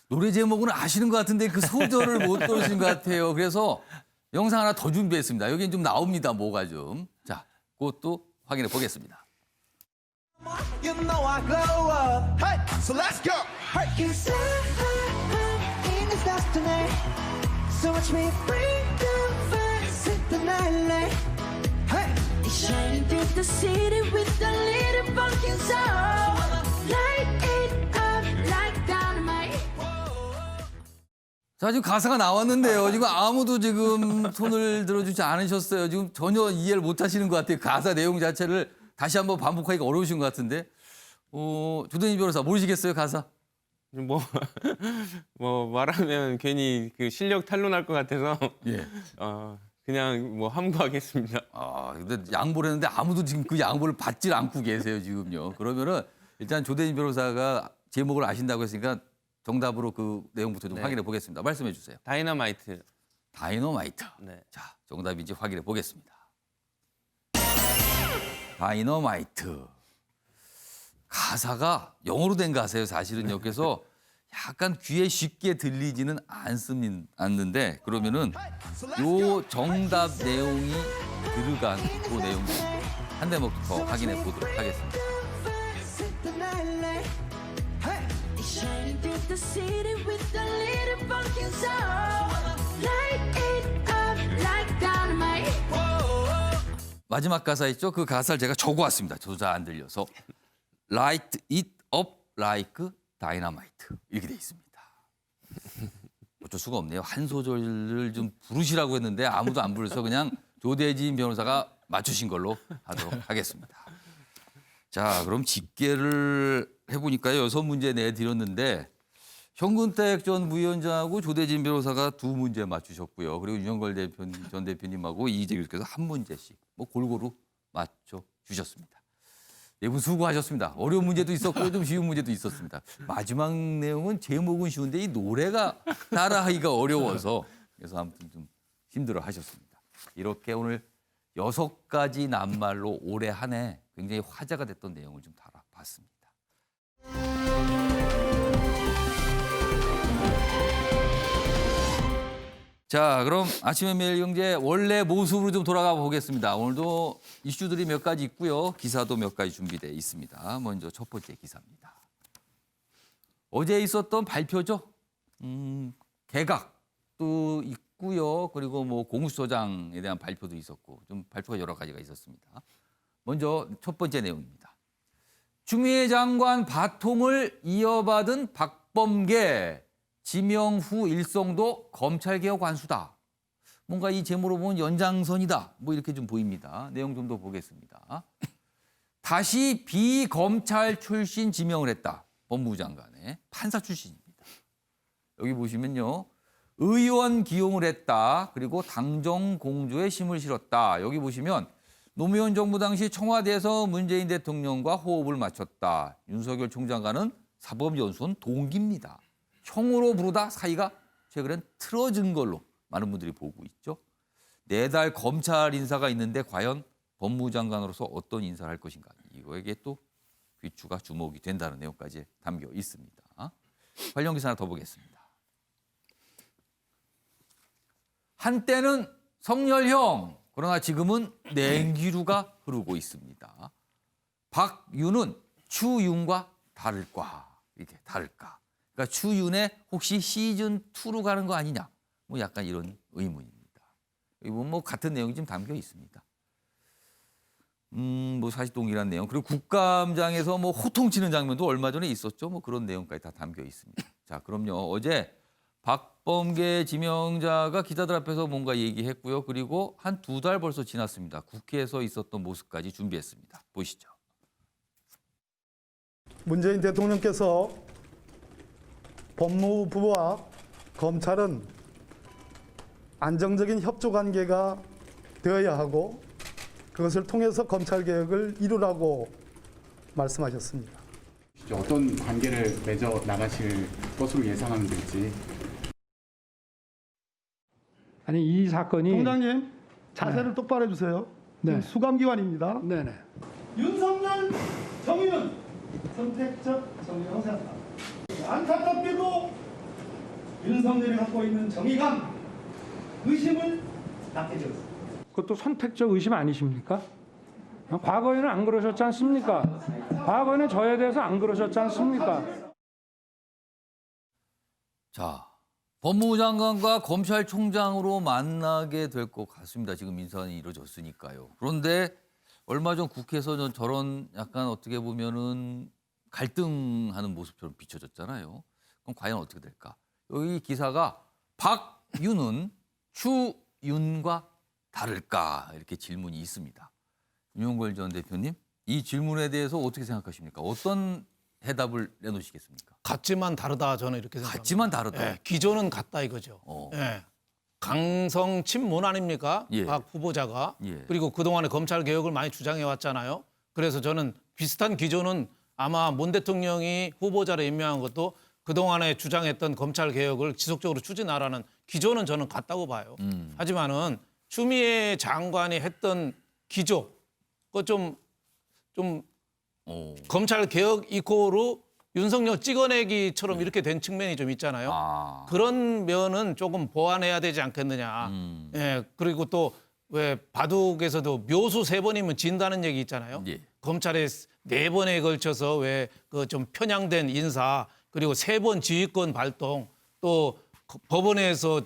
노래 제목은 아시는 것 같은데 그 소절을 못 들으신 것 같아요. 그래서 영상 하나 더 준비했습니다. 여기는 좀 나옵니다. 뭐가 좀. 자, 그것도 확인해 보겠습니다. You know I glow up. Hey, so let's go. Hey, you say in this destiny. So much me bring the fire, set the night light. Hey, shining through the city with a little pumpkin soul. Light it up like dynamite. 자, 지금 가사가 나왔는데요. 지금 아무도 지금 손을 들어주지 않으셨어요. 지금 전혀 이해를 못 하시는 것 같아요. 가사 내용 자체를 다시 한번 반복하기가 어려우신 것 같은데. 조대진 변호사 모르시겠어요, 가사? 뭐, 뭐 말하면 괜히 그 실력 탄로날 것 같아서 예. 그냥 뭐 함구하겠습니다. 아, 근데 양보를 했는데 아무도 지금 그 양보를 받질 않고 계세요, 지금요. 그러면은 일단 조대진 변호사가 제목을 아신다고 했으니까 정답으로 그 내용부터 좀 네. 확인해 보겠습니다. 말씀해 주세요. 다이너마이트. 다이너마이트. 네. 자, 정답인지 확인해 보겠습니다. 다이너마이트. 가사가 영어로 된 가사예요, 사실은요. 그래서 약간 귀에 쉽게 들리지는 않는데 그러면은 요 정답 내용이 들어간 그 내용 한 대목부터 확인해 보도록 하겠습니다. 마지막 가사 있죠? 그 가사를 제가 적어왔습니다. 저도 잘 안 들려서. Light it up like dynamite 이렇게 돼 있습니다. 어쩔 수가 없네요. 한 소절을 좀 부르시라고 했는데 아무도 안 부르서 그냥 조대진 변호사가 맞추신 걸로 하도록 하겠습니다. 자, 그럼 집계를 해보니까요. 6문제 내드렸는데 현근택 전 부위원장하고 조대진 변호사가 2문제 맞추셨고요. 그리고 윤영걸 전 대표님하고 이재규 교수께서 1문제씩 뭐 골고루 맞춰주셨습니다. 네 분 수고하셨습니다. 어려운 문제도 있었고 좀 쉬운 문제도 있었습니다. 마지막 내용은 제목은 쉬운데 이 노래가 따라하기가 어려워서 그래서 아무튼 좀 힘들어하셨습니다. 이렇게 오늘 6가지 낱말로 올해 한 해 굉장히 화제가 됐던 내용을 좀 다뤄봤습니다. 자, 그럼 아침의 매일경제 원래 모습으로 좀 돌아가 보겠습니다. 오늘도 이슈들이 몇 가지 있고요. 기사도 몇 가지 준비되어 있습니다. 먼저 첫 번째 기사입니다. 어제 있었던 발표죠. 개각도 있고요. 그리고 뭐 공수처장에 대한 발표도 있었고 좀 발표가 여러 가지가 있었습니다. 먼저 첫 번째 내용입니다. 추미애 장관 바통을 이어받은 박범계 지명 후 일성도 검찰개혁 완수다. 뭔가 이 제목으로 보면 연장선이다. 뭐 이렇게 좀 보입니다. 내용 좀 더 보겠습니다. 다시 비검찰 출신 지명을 했다. 법무부 장관의 판사 출신입니다. 여기 보시면요. 의원 기용을 했다. 그리고 당정 공조에 힘을 실었다. 여기 보시면 노무현 정부 당시 청와대에서 문재인 대통령과 호흡을 맞췄다. 윤석열 총장과는 사법연수원 동기입니다. 형으로 부르다 사이가 최근엔 틀어진 걸로 많은 분들이 보고 있죠. 4달 검찰 인사가 있는데 과연 법무부 장관으로서 어떤 인사를 할 것인가. 이거에게 또 귀추가 주목이 된다는 내용까지 담겨 있습니다. 관련 기사 하나 더 보겠습니다. 한때는 성렬형, 그러나 지금은 냉기류가 흐르고 있습니다. 박윤은 추윤과 다를까? 이렇게 다를까? 그러니까 추윤의 혹시 시즌2로 가는 거 아니냐? 뭐 약간 이런 의문입니다. 이건 뭐 같은 내용이 좀 담겨 있습니다. 뭐 사실 동일한 내용. 그리고 국감장에서 뭐 호통치는 장면도 얼마 전에 있었죠. 뭐 그런 내용까지 다 담겨 있습니다. 자, 그럼요. 어제 박범계 지명자가 기자들 앞에서 뭔가 얘기했고요. 그리고 한 2달 벌써 지났습니다. 국회에서 있었던 모습까지 준비했습니다. 보시죠. 문재인 대통령께서 법무부와 검찰은 안정적인 협조 관계가 되어야 하고 그것을 통해서 검찰 개혁을 이루라고 말씀하셨습니다. 어떤 관계를 맺어 나가실 것으로 예상하면 될지. 아니 이 사건이 총장님 자세를 똑바로 해주세요. 네. 수감기관입니다. 네네. 윤석열 정의는 선택적 정의라고 생각합니다. 안타깝게도 윤석열이 갖고 있는 정의감, 의심을 낳게 되었습니다. 그것도 선택적 의심 아니십니까? 과거에는 안 그러셨지 않습니까? 과거에는 저에 대해서 안 그러셨지 않습니까? 자, 법무부 장관과 검찰총장으로 만나게 될 것 같습니다. 지금 인선이 이루어졌으니까요. 그런데 얼마 전 국회에서 저런 약간 어떻게 보면은 갈등하는 모습처럼 비춰졌잖아요. 그럼 과연 어떻게 될까? 여기 기사가 박윤은 추윤과 다를까? 이렇게 질문이 있습니다. 윤영걸 전 대표님, 이 질문에 대해서 어떻게 생각하십니까? 어떤 해답을 내놓으시겠습니까? 같지만 다르다 저는 이렇게 생각합니다. 같지만 다르다. 예, 기조는 같다 이거죠. 예. 강성 친문 아닙니까? 예. 박 후보자가. 예. 그리고 그동안에 검찰 개혁을 많이 주장해 왔잖아요. 그래서 저는 비슷한 기조는 아마 문 대통령이 후보자를 임명한 것도 그동안에 주장했던 검찰 개혁을 지속적으로 추진하라는 기조는 저는 같다고 봐요. 하지만은 추미애 장관이 했던 기조, 그거 좀 검찰 개혁 이코로 윤석열 찍어내기처럼 이렇게 된 측면이 좀 있잖아요. 그런 면은 조금 보완해야 되지 않겠느냐. 예, 그리고 또 왜 바둑에서도 묘수 3번이면 진다는 얘기 있잖아요. 예. 검찰에 4번에 걸쳐서 왜 그 좀 편향된 인사 그리고 3번 지휘권 발동 또 법원에서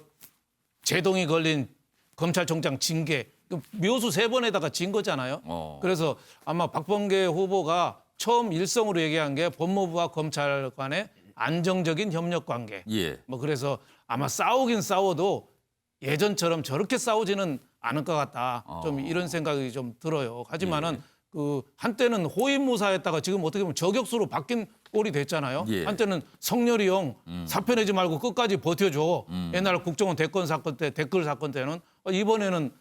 제동이 걸린 검찰총장 징계 묘수 3번에다가 진 거잖아요. 그래서 아마 박범계 후보가 처음 일성으로 얘기한 게 법무부와 검찰 간의 안정적인 협력 관계. 예. 뭐 그래서 아마 싸우긴 싸워도 예전처럼 저렇게 싸우지는 않을 것 같다. 좀 이런 생각이 좀 들어요. 하지만은 그 한때는 호위무사였다가 지금 어떻게 보면 저격수로 바뀐 꼴이 됐잖아요. 예. 한때는 성렬이 형 사표 내지 말고 끝까지 버텨줘. 옛날 국정원 대권 사건 때 댓글 사건 때는 이번에는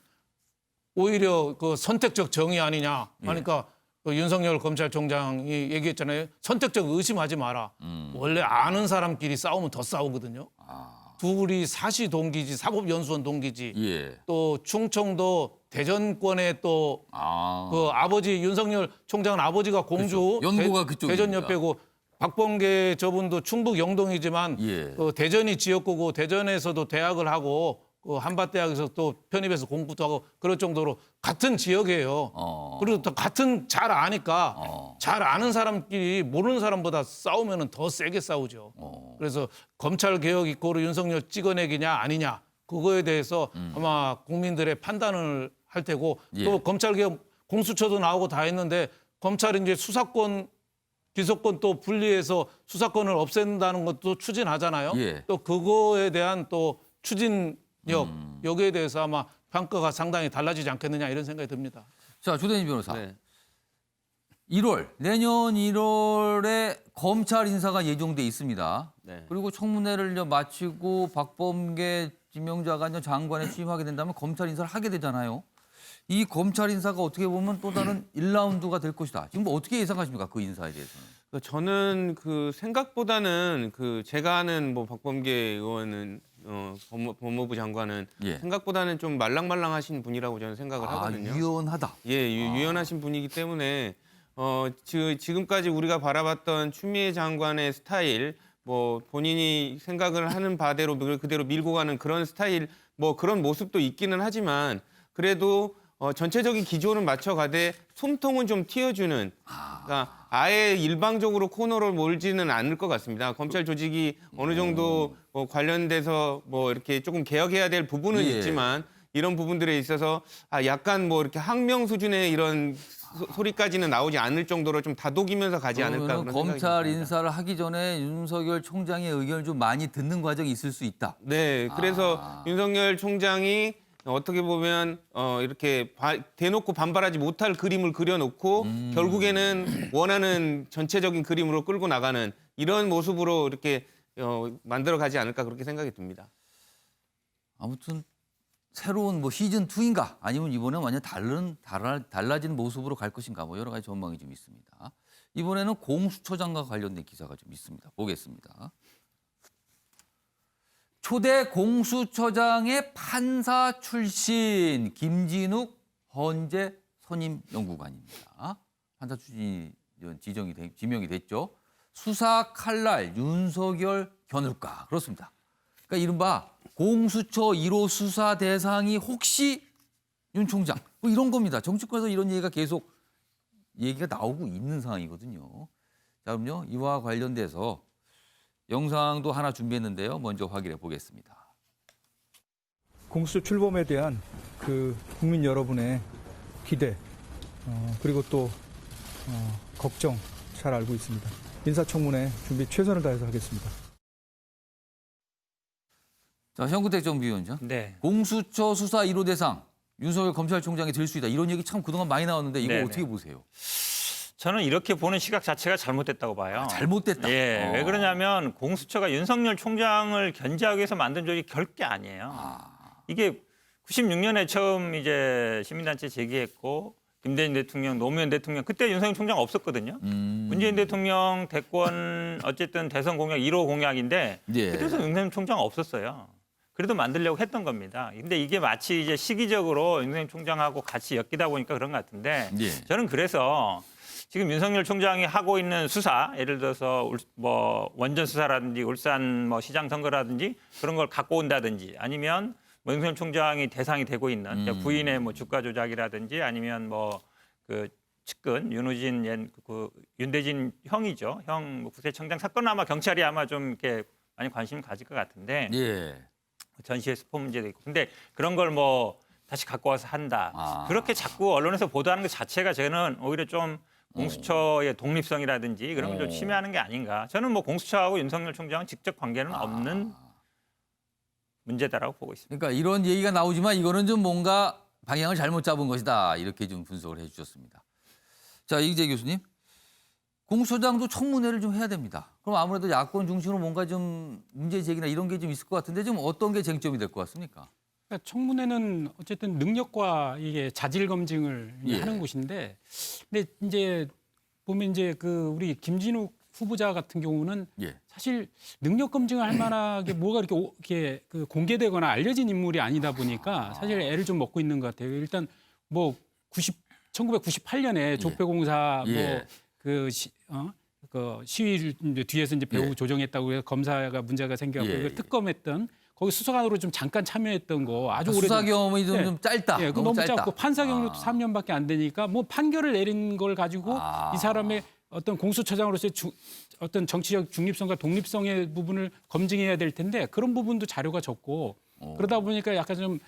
오히려 그 선택적 정의 아니냐. 하니까 그 윤석열 검찰총장이 얘기했잖아요. 선택적 의심하지 마라. 원래 아는 사람끼리 싸우면 더 싸우거든요. 둘이 사시 동기지, 사법연수원 동기지. 예. 또 충청도 대전권에 또 그 아버지 윤석열 총장은 아버지가 공주, 그렇죠. 연고가 그쪽이니까. 대전 옆에고 박범계 저분도 충북 영동이지만 예. 그 대전이 지역구고 대전에서도 대학을 하고 그 한밭대학에서 또 편입해서 공부도 하고 그럴 정도로 같은 지역이에요. 그리고 또 같은 잘 아니까 잘 아는 사람끼리 모르는 사람보다 싸우면 더 세게 싸우죠. 그래서 검찰 개혁 이코르 윤석열 찍어내기냐 아니냐 그거에 대해서 아마 국민들의 판단을 할 테고 예. 또 검찰 개혁 공수처도 나오고 다 했는데 검찰이 이제 수사권 기소권 또 분리해서 수사권을 없앤다는 것도 추진하잖아요. 예. 또 그거에 대한 또 추진력 여기에 대해서 아마 평가가 상당히 달라지지 않겠느냐 이런 생각이 듭니다. 자, 조대진 변호사. 네. 1월, 내년 1월에 검찰 인사가 예정돼 있습니다. 네. 그리고 청문회를 이제 마치고 박범계 지명자가 이제 장관에 취임하게 된다면 검찰 인사를 하게 되잖아요. 이 검찰 인사가 어떻게 보면 또 다른 1라운드가 될 것이다. 지금 뭐 어떻게 예상하십니까? 그 인사에 대해서는. 저는 그 생각보다는 그 제가 아는 뭐 박범계 의원은 법무부 장관은 예. 생각보다는 좀 말랑말랑하신 분이라고 저는 생각을 하거든요. 유연하다. 예, 유연하신 분이기 때문에 지금까지 우리가 바라봤던 추미애 장관의 스타일, 뭐 본인이 생각을 하는 바대로 그대로 밀고 가는 그런 스타일, 뭐 그런 모습도 있기는 하지만 그래도 전체적인 기조는 맞춰가되 솜통은 좀 틔워주는, 그러니까 아예 일방적으로 코너로 몰지는 않을 것 같습니다. 검찰 조직이 어느 정도 관련돼서 뭐 이렇게 조금 개혁해야 될 부분은 예. 있지만 이런 부분들에 있어서 약간 뭐 이렇게 항명 수준의 이런 소리까지는 나오지 않을 정도로 좀 다독이면서 가지 않을까 그런 생각이 검찰 듭니다. 인사를 하기 전에 윤석열 총장의 의견을 좀 많이 듣는 과정이 있을 수 있다. 네, 그래서 윤석열 총장이 어떻게 보면 이렇게 대놓고 반발하지 못할 그림을 그려놓고 결국에는 원하는 전체적인 그림으로 끌고 나가는 이런 모습으로 이렇게 만들어가지 않을까 그렇게 생각이 듭니다. 아무튼 새로운 뭐 시즌 2인가 아니면 이번에 완전 달라진 모습으로 갈 것인가 뭐 여러 가지 전망이 좀 있습니다. 이번에는 공수처장과 관련된 기사가 좀 있습니다. 보겠습니다. 초대 공수처장의 판사 출신 김진욱 헌재 선임 연구관입니다. 판사 출신이 지명이 됐죠. 수사 칼날 윤석열 겨눌까 그렇습니다. 그러니까 이른바 공수처 1호 수사 대상이 혹시 윤 총장 뭐 이런 겁니다. 정치권에서 이런 얘기가 계속 얘기가 나오고 있는 상황이거든요. 자, 그럼요. 이와 관련돼서 영상도 하나 준비했는데요. 먼저 확인해 보겠습니다. 공수처 출범에 대한 그 국민 여러분의 기대 그리고 또 걱정 잘 알고 있습니다. 인사청문회 준비 최선을 다해서 하겠습니다. 자, 현근택 정비위원장. 네. 공수처 수사 1호 대상 윤석열 검찰총장이 될 수 있다. 이런 얘기 참 그동안 많이 나왔는데 이거 네네. 어떻게 보세요? 저는 이렇게 보는 시각 자체가 잘못됐다고 봐요. 잘못됐다. 예, 왜 그러냐면 공수처가 윤석열 총장을 견제하기 위해서 만든 조직이 결게 아니에요. 이게 96년에 처음 이제 시민단체 제기했고 김대중 대통령, 노무현 대통령 그때 윤석열 총장 없었거든요. 문재인 대통령 대권 어쨌든 대선 공약 1호 공약인데 예. 그때서 윤석열 총장 없었어요. 그래도 만들려고 했던 겁니다. 근데 이게 마치 이제 시기적으로 윤석열 총장하고 같이 엮이다 보니까 그런 것 같은데 예. 저는 그래서 지금 윤석열 총장이 하고 있는 수사, 예를 들어서 뭐 원전 수사라든지 울산 뭐 시장 선거라든지 그런 걸 갖고 온다든지 아니면 뭐 윤석열 총장이 대상이 되고 있는 부인의 뭐 주가 조작이라든지 아니면 뭐 그 측근 윤우진 그 윤대진 형이죠. 형 부세청장 사건 아마 경찰이 아마 좀 이렇게 많이 관심을 가질 것 같은데 예. 전시회 스포 문제도 있고. 근데 그런 걸 뭐 다시 갖고 와서 한다. 그렇게 자꾸 언론에서 보도하는 것 자체가 저는 오히려 좀 공수처의 독립성이라든지 그런 걸 좀 침해하는 게 아닌가. 저는 뭐 공수처하고 윤석열 총장은 직접 관계는 없는 문제다라고 보고 있습니다. 그러니까 이런 얘기가 나오지만 이거는 좀 뭔가 방향을 잘못 잡은 것이다. 이렇게 좀 분석을 해 주셨습니다. 자, 이기재 교수님. 공수처장도 청문회를 좀 해야 됩니다. 그럼 아무래도 야권 중심으로 뭔가 좀 문제 제기나 이런 게 좀 있을 것 같은데 좀 어떤 게 쟁점이 될 것 같습니까? 그러니까 청문회는 어쨌든 능력과 이게 자질 검증을 하는 곳인데, 근데 이제 보면 이제 그 우리 김진욱 후보자 같은 경우는 사실 능력 검증을 할 만하게 뭐가 이렇게 그 공개되거나 알려진 인물이 아니다 보니까 사실 애를 좀 먹고 있는 것 같아요. 일단 뭐 1998년에 조폐공사 그 시위 뒤에서 이제 배후 조정했다고 해서 검사가 문제가 생겨서 이걸 특검했던 거기 수사관으로 좀 잠깐 참여했던 거 아주 오래 수사 경험이 좀 짧다. 예, 너무 짧고 판사 경력도 3년밖에 안 되니까 뭐 판결을 내린 걸 가지고 이 사람의 어떤 공수처장으로서의 어떤 정치적 중립성과 독립성의 부분을 검증해야 될 텐데 그런 부분도 자료가 적고 그러다 보니까 약간 좀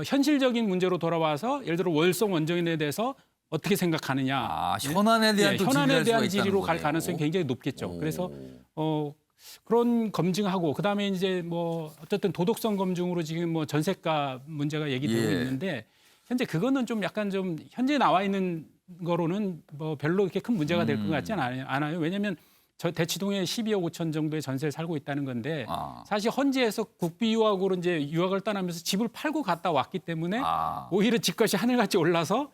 현실적인 문제로 돌아와서 예를 들어 월성 원정인에 대해서 어떻게 생각하느냐. 현안에 대한 또 현안에 대한 질의할 수가 질의로 있다는 갈 거네요. 가능성이 굉장히 높겠죠. 그래서 그런 검증하고 그다음에 이제 뭐 어쨌든 도덕성 검증으로 지금 뭐 전세가 문제가 얘기되고 있는데 현재 그거는 좀 약간 좀 현재 나와 있는 거로는 뭐 별로 이렇게 큰 문제가 될 것 같지 않아요. 왜냐하면 저 대치동에 12억 5천 정도의 전세를 살고 있다는 건데 사실 헌재에서 국비 유학으로 이제 유학을 떠나면서 집을 팔고 갔다 왔기 때문에 오히려 집값이 하늘같이 올라서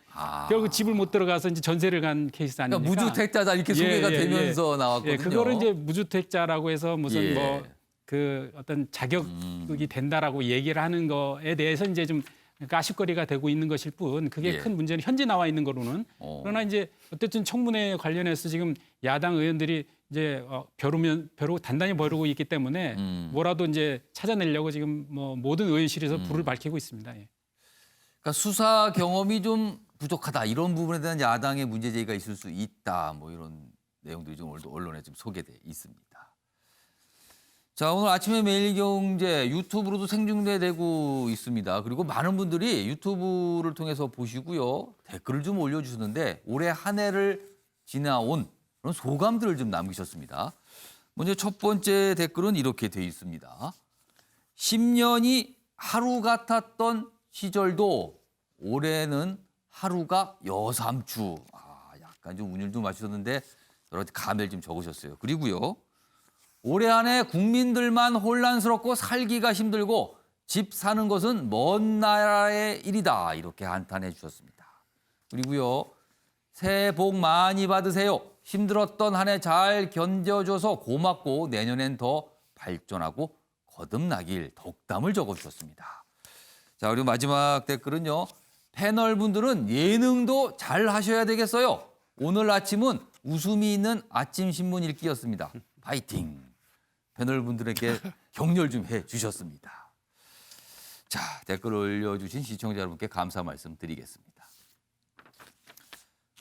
결국 집을 못 들어가서 이제 전세를 간 케이스 아닙니까? 그러니까 무주택자다 이렇게 소개가 되면서 나왔거든요. 그거를 이제 무주택자라고 해서 무슨 뭐 그 어떤 자격이 된다라고 얘기를 하는 거에 대해서 이제 좀 가십거리가 되고 있는 것일 뿐 그게 큰 문제는 현재 나와 있는 거로는 그러나 이제 어쨌든 청문회 관련해서 지금 야당 의원들이 이제 벼르고 단단히 벼르고 있기 때문에 뭐라도 이제 찾아내려고 지금 뭐 모든 의원실에서 불을 밝히고 있습니다. 그러니까 수사 경험이 좀 부족하다 이런 부분에 대한 야당의 문제 제기가 있을 수 있다 뭐 이런 내용들이 좀 언론에 좀 소개돼 있습니다. 자, 오늘 아침에 매일경제 유튜브로도 생중계되고 있습니다. 그리고 많은 분들이 유튜브를 통해서 보시고요. 댓글을 좀 올려주셨는데 올해 한 해를 지나온 그런 소감들을 좀 남기셨습니다. 먼저 첫 번째 댓글은 이렇게 돼 있습니다. 10년이 하루 같았던 시절도 올해는 하루가 여삼주. 약간 좀 운율도 맞추셨는데 여러 가지 감을 좀 적으셨어요. 그리고요. 올해 한 해 국민들만 혼란스럽고 살기가 힘들고 집 사는 것은 먼 나라의 일이다. 이렇게 한탄해 주셨습니다. 그리고요. 새해 복 많이 받으세요. 힘들었던 한 해 잘 견뎌줘서 고맙고 내년엔 더 발전하고 거듭나길 덕담을 적어주셨습니다. 자, 그리고 마지막 댓글은요. 패널분들은 예능도 잘 하셔야 되겠어요. 오늘 아침은 웃음이 있는 아침 신문 읽기였습니다. 파이팅. 패널분들에게 격려를 좀 해주셨습니다. 자, 댓글 올려주신 시청자 여러분께 감사 말씀 드리겠습니다.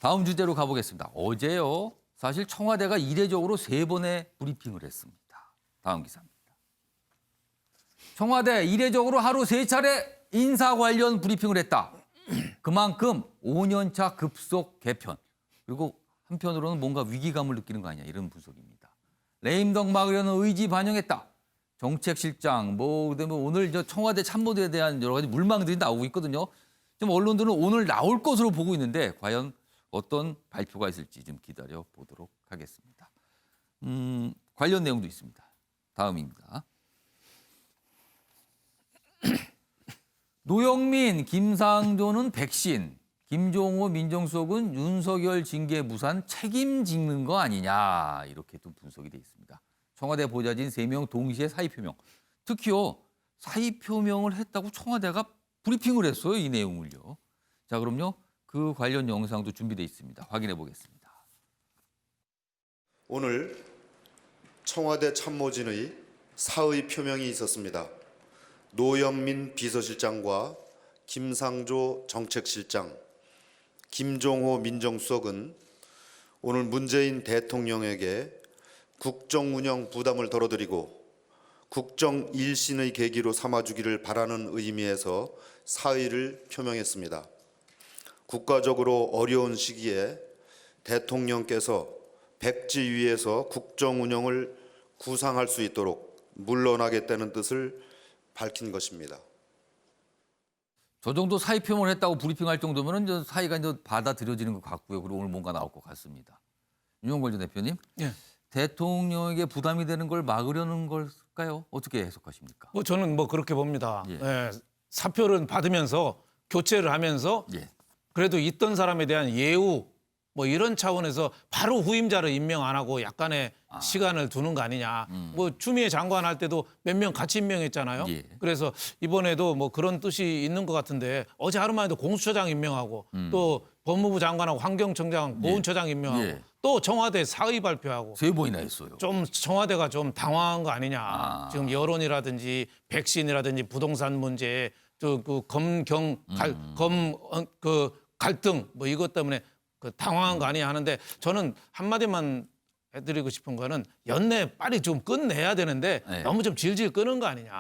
다음 주제로 가보겠습니다. 어제요. 사실 청와대가 이례적으로 3번의 브리핑을 했습니다. 다음 기사입니다. 청와대 이례적으로 하루 3차례 인사 관련 브리핑을 했다. 그만큼 5년차 급속 개편. 그리고 한편으로는 뭔가 위기감을 느끼는 거 아니냐 이런 분석입니다. 레임덕 막으려는 의지 반영했다. 정책실장, 그다음에 오늘 청와대 참모들에 대한 여러 가지 물망들이 나오고 있거든요. 좀 언론들은 오늘 나올 것으로 보고 있는데 과연 어떤 발표가 있을지 좀 기다려 보도록 하겠습니다. 관련 내용도 있습니다. 다음입니다. 노영민, 김상조는 백신, 김종호 민정수석은 윤석열 징계 무산 책임지는 거 아니냐 이렇게 또 분석이 돼 있습니다. 청와대 보좌진 3명 동시에 사의 표명. 특히요 사의 표명을 했다고 청와대가 브리핑을 했어요. 이 내용을요. 자 그럼요 그 관련 영상도 준비돼 있습니다. 확인해 보겠습니다. 오늘 청와대 참모진의 사의 표명이 있었습니다. 노영민 비서실장과 김상조 정책실장, 김종호 민정수석은 오늘 문재인 대통령에게 국정 운영 부담을 덜어드리고 국정 일신의 계기로 삼아주기를 바라는 의미에서 사의를 표명했습니다. 국가적으로 어려운 시기에 대통령께서 백지 위에서 국정 운영을 구상할 수 있도록 물러나겠다는 뜻을 밝힌 것입니다. 저 정도 사의 표명을 했다고 브리핑할 정도면은 사의가 이제 받아들여지는 것 같고요. 그리고 오늘 뭔가 나올 것 같습니다. 윤용걸 전 대표님, 예. 대통령에게 부담이 되는 걸 막으려는 걸까요? 어떻게 해석하십니까? 뭐 저는 뭐 그렇게 봅니다. 예. 예, 사표를 받으면서 교체를 하면서 예. 그래도 있던 사람에 대한 예우 뭐 이런 차원에서 바로 후임자를 임명 안 하고 약간의 시간을 두는 거 아니냐. 뭐 추미애 장관 할 때도 몇 명 같이 임명했잖아요. 예. 그래서 이번에도 뭐 그런 뜻이 있는 것 같은데 어제 하루만 해도 공수처장 임명하고 또 법무부 장관하고 환경청장, 보훈처장 임명하고 예. 또 청와대 사의 발표하고 3번이나 했어요. 좀 청와대가 좀 당황한 거 아니냐. 지금 여론이라든지 백신이라든지 부동산 문제, 또 그 갈등 뭐 이것 때문에 그 당황한 거 아니냐 하는데 저는 한마디만 해드리고 싶은 거는 연내 빨리 좀 끝내야 되는데 네. 너무 좀 질질 끄는 거 아니냐.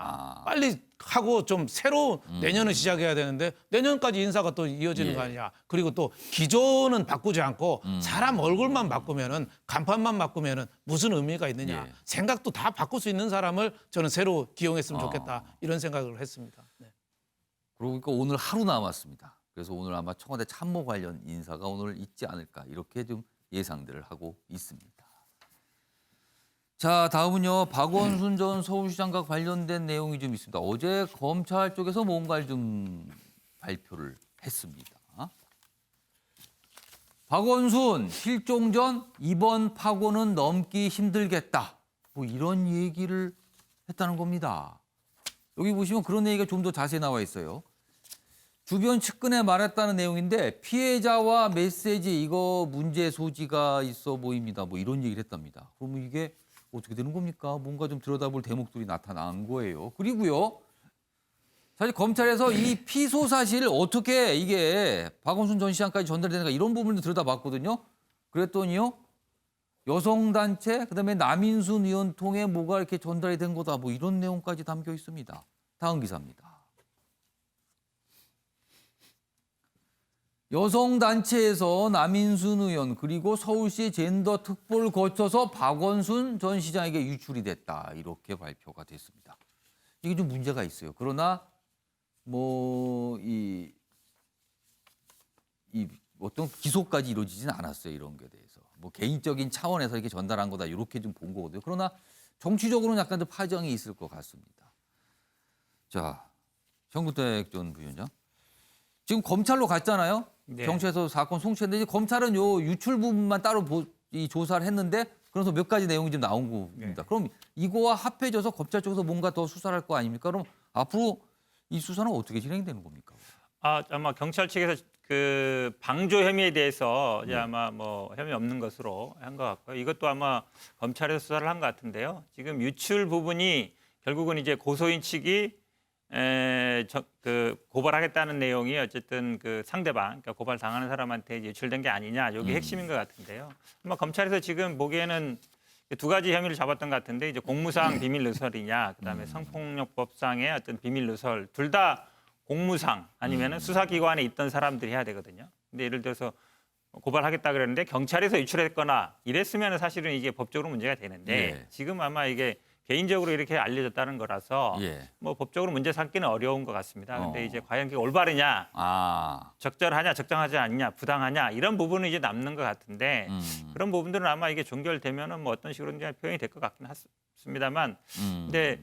빨리 하고 좀 새로운 내년을 시작해야 되는데 내년까지 인사가 또 이어지는 예. 거 아니냐. 그리고 또 기존은 바꾸지 않고 사람 얼굴만 바꾸면은 간판만 바꾸면은 무슨 의미가 있느냐. 예. 생각도 다 바꿀 수 있는 사람을 저는 새로 기용했으면 좋겠다. 이런 생각을 했습니다. 네. 그러고 보니까 오늘 하루 남았습니다. 그래서 오늘 아마 청와대 참모 관련 인사가 오늘 있지 않을까 이렇게 좀 예상들을 하고 있습니다. 자, 다음은요. 박원순 전 서울시장과 관련된 내용이 좀 있습니다. 어제 검찰 쪽에서 뭔가를 좀 발표를 했습니다. 박원순 실종 전 이번 파고는 넘기 힘들겠다. 뭐 이런 얘기를 했다는 겁니다. 여기 보시면 그런 얘기가 좀 더 자세히 나와 있어요. 주변 측근에 말했다는 내용인데 피해자와 메시지 이거 문제 소지가 있어 보입니다. 뭐 이런 얘기를 했답니다. 그러면 이게 어떻게 되는 겁니까? 뭔가 좀 들여다볼 대목들이 나타난 거예요. 그리고요. 사실 검찰에서 이 피소 사실을 어떻게 이게 박원순 전 시장까지 전달되는가 이런 부분을 들여다봤거든요. 그랬더니요. 여성단체 그다음에 남인순 의원 통해 뭐가 이렇게 전달이 된 거다. 뭐 이런 내용까지 담겨 있습니다. 다음 기사입니다. 여성단체에서 남인순 의원 그리고 서울시 젠더 특보를 거쳐서 박원순 전 시장에게 유출이 됐다. 이렇게 발표가 됐습니다. 이게 좀 문제가 있어요. 그러나 뭐 이 어떤 기소까지 이루어지지는 않았어요. 이런 거에 대해서. 뭐 개인적인 차원에서 이렇게 전달한 거다. 이렇게 좀 본 거거든요. 그러나 정치적으로는 약간 좀 파장이 있을 것 같습니다. 자, 정구택 전 부위원장. 지금 검찰로 갔잖아요. 네. 경찰에서 사건 송치했는데 검찰은 요 유출 부분만 따로 이 조사를 했는데 그래서 몇 가지 내용이 좀 나온 겁니다. 그럼 이거와 합해져서 검찰 쪽에서 뭔가 더 수사를 할 거 아닙니까? 그럼 앞으로 이 수사는 어떻게 진행되는 겁니까? 아마 경찰 측에서 그 방조 혐의에 대해서 이제 아마 뭐 혐의 없는 것으로 한 것 같고요. 이것도 아마 검찰에서 수사를 한 것 같은데요. 지금 유출 부분이 결국은 이제 고소인 측이 그 고발하겠다는 내용이 어쨌든 그 상대방, 그러니까 고발 당하는 사람한테 유출된 게 아니냐, 이게 핵심인 것 같은데요. 아마 검찰에서 지금 보기에는 2가지 혐의를 잡았던 것 같은데 이제 공무상 비밀 누설이냐, 그다음에 성폭력법상의 어떤 비밀 누설, 둘 다 공무상 아니면은 수사기관에 있던 사람들이 해야 되거든요. 근데 예를 들어서 고발하겠다 그랬는데 경찰에서 유출했거나 이랬으면 사실은 이게 법적으로 문제가 되는데 지금 아마 이게 개인적으로 이렇게 알려졌다는 거라서 예. 뭐 법적으로 문제 삼기는 어려운 것 같습니다. 근데 어. 이제 과연 그게 올바르냐, 아, 적절하냐, 적정하지 않냐, 부당하냐 이런 부분은 이제 남는 것 같은데 그런 부분들은 아마 이게 종결되면은 뭐 어떤 식으로든지 표현이 될 것 같긴 합니다만, 근데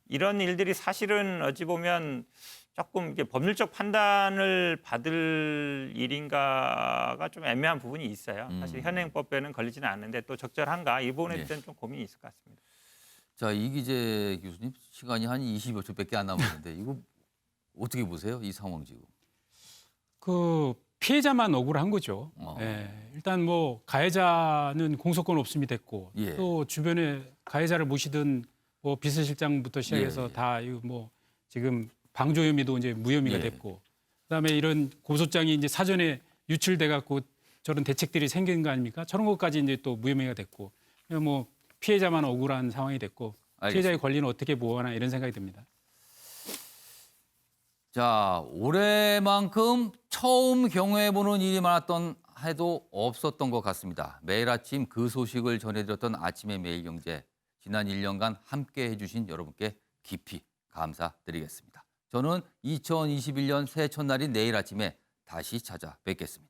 이런 일들이 사실은 어찌 보면 조금 이게 법률적 판단을 받을 일인가가 좀 애매한 부분이 있어요. 사실 현행법에는 걸리지는 않는데 또 적절한가 이 부분에 대해서는 좀 고민이 있을 것 같습니다. 자, 이기재 교수님 시간이 한 20여초밖에 안 남았는데 이거 어떻게 보세요? 이 상황 지금. 그 피해자만 억울한 거죠. 예, 일단 뭐 가해자는 공소권 없음이 됐고 예. 또 주변에 가해자를 모시던 뭐 비서실장부터 시작해서 예. 다 이거 뭐 지금 방조 혐의도 이제 무혐의가 예. 됐고 그다음에 이런 고소장이 이제 사전에 유출돼 갖고 저런 대책들이 생긴 거 아닙니까? 저런 것까지 이제 또 무혐의가 됐고 그냥 뭐 피해자만 억울한 상황이 됐고 알겠습니다. 피해자의 권리는 어떻게 보호하나 이런 생각이 듭니다. 자, 올해만큼 처음 경험해보는 일이 많았던 해도 없었던 것 같습니다. 매일 아침 그 소식을 전해드렸던 아침의 매일경제. 지난 1년간 함께해 주신 여러분께 깊이 감사드리겠습니다. 저는 2021년 새해 첫날인 내일 아침에 다시 찾아뵙겠습니다.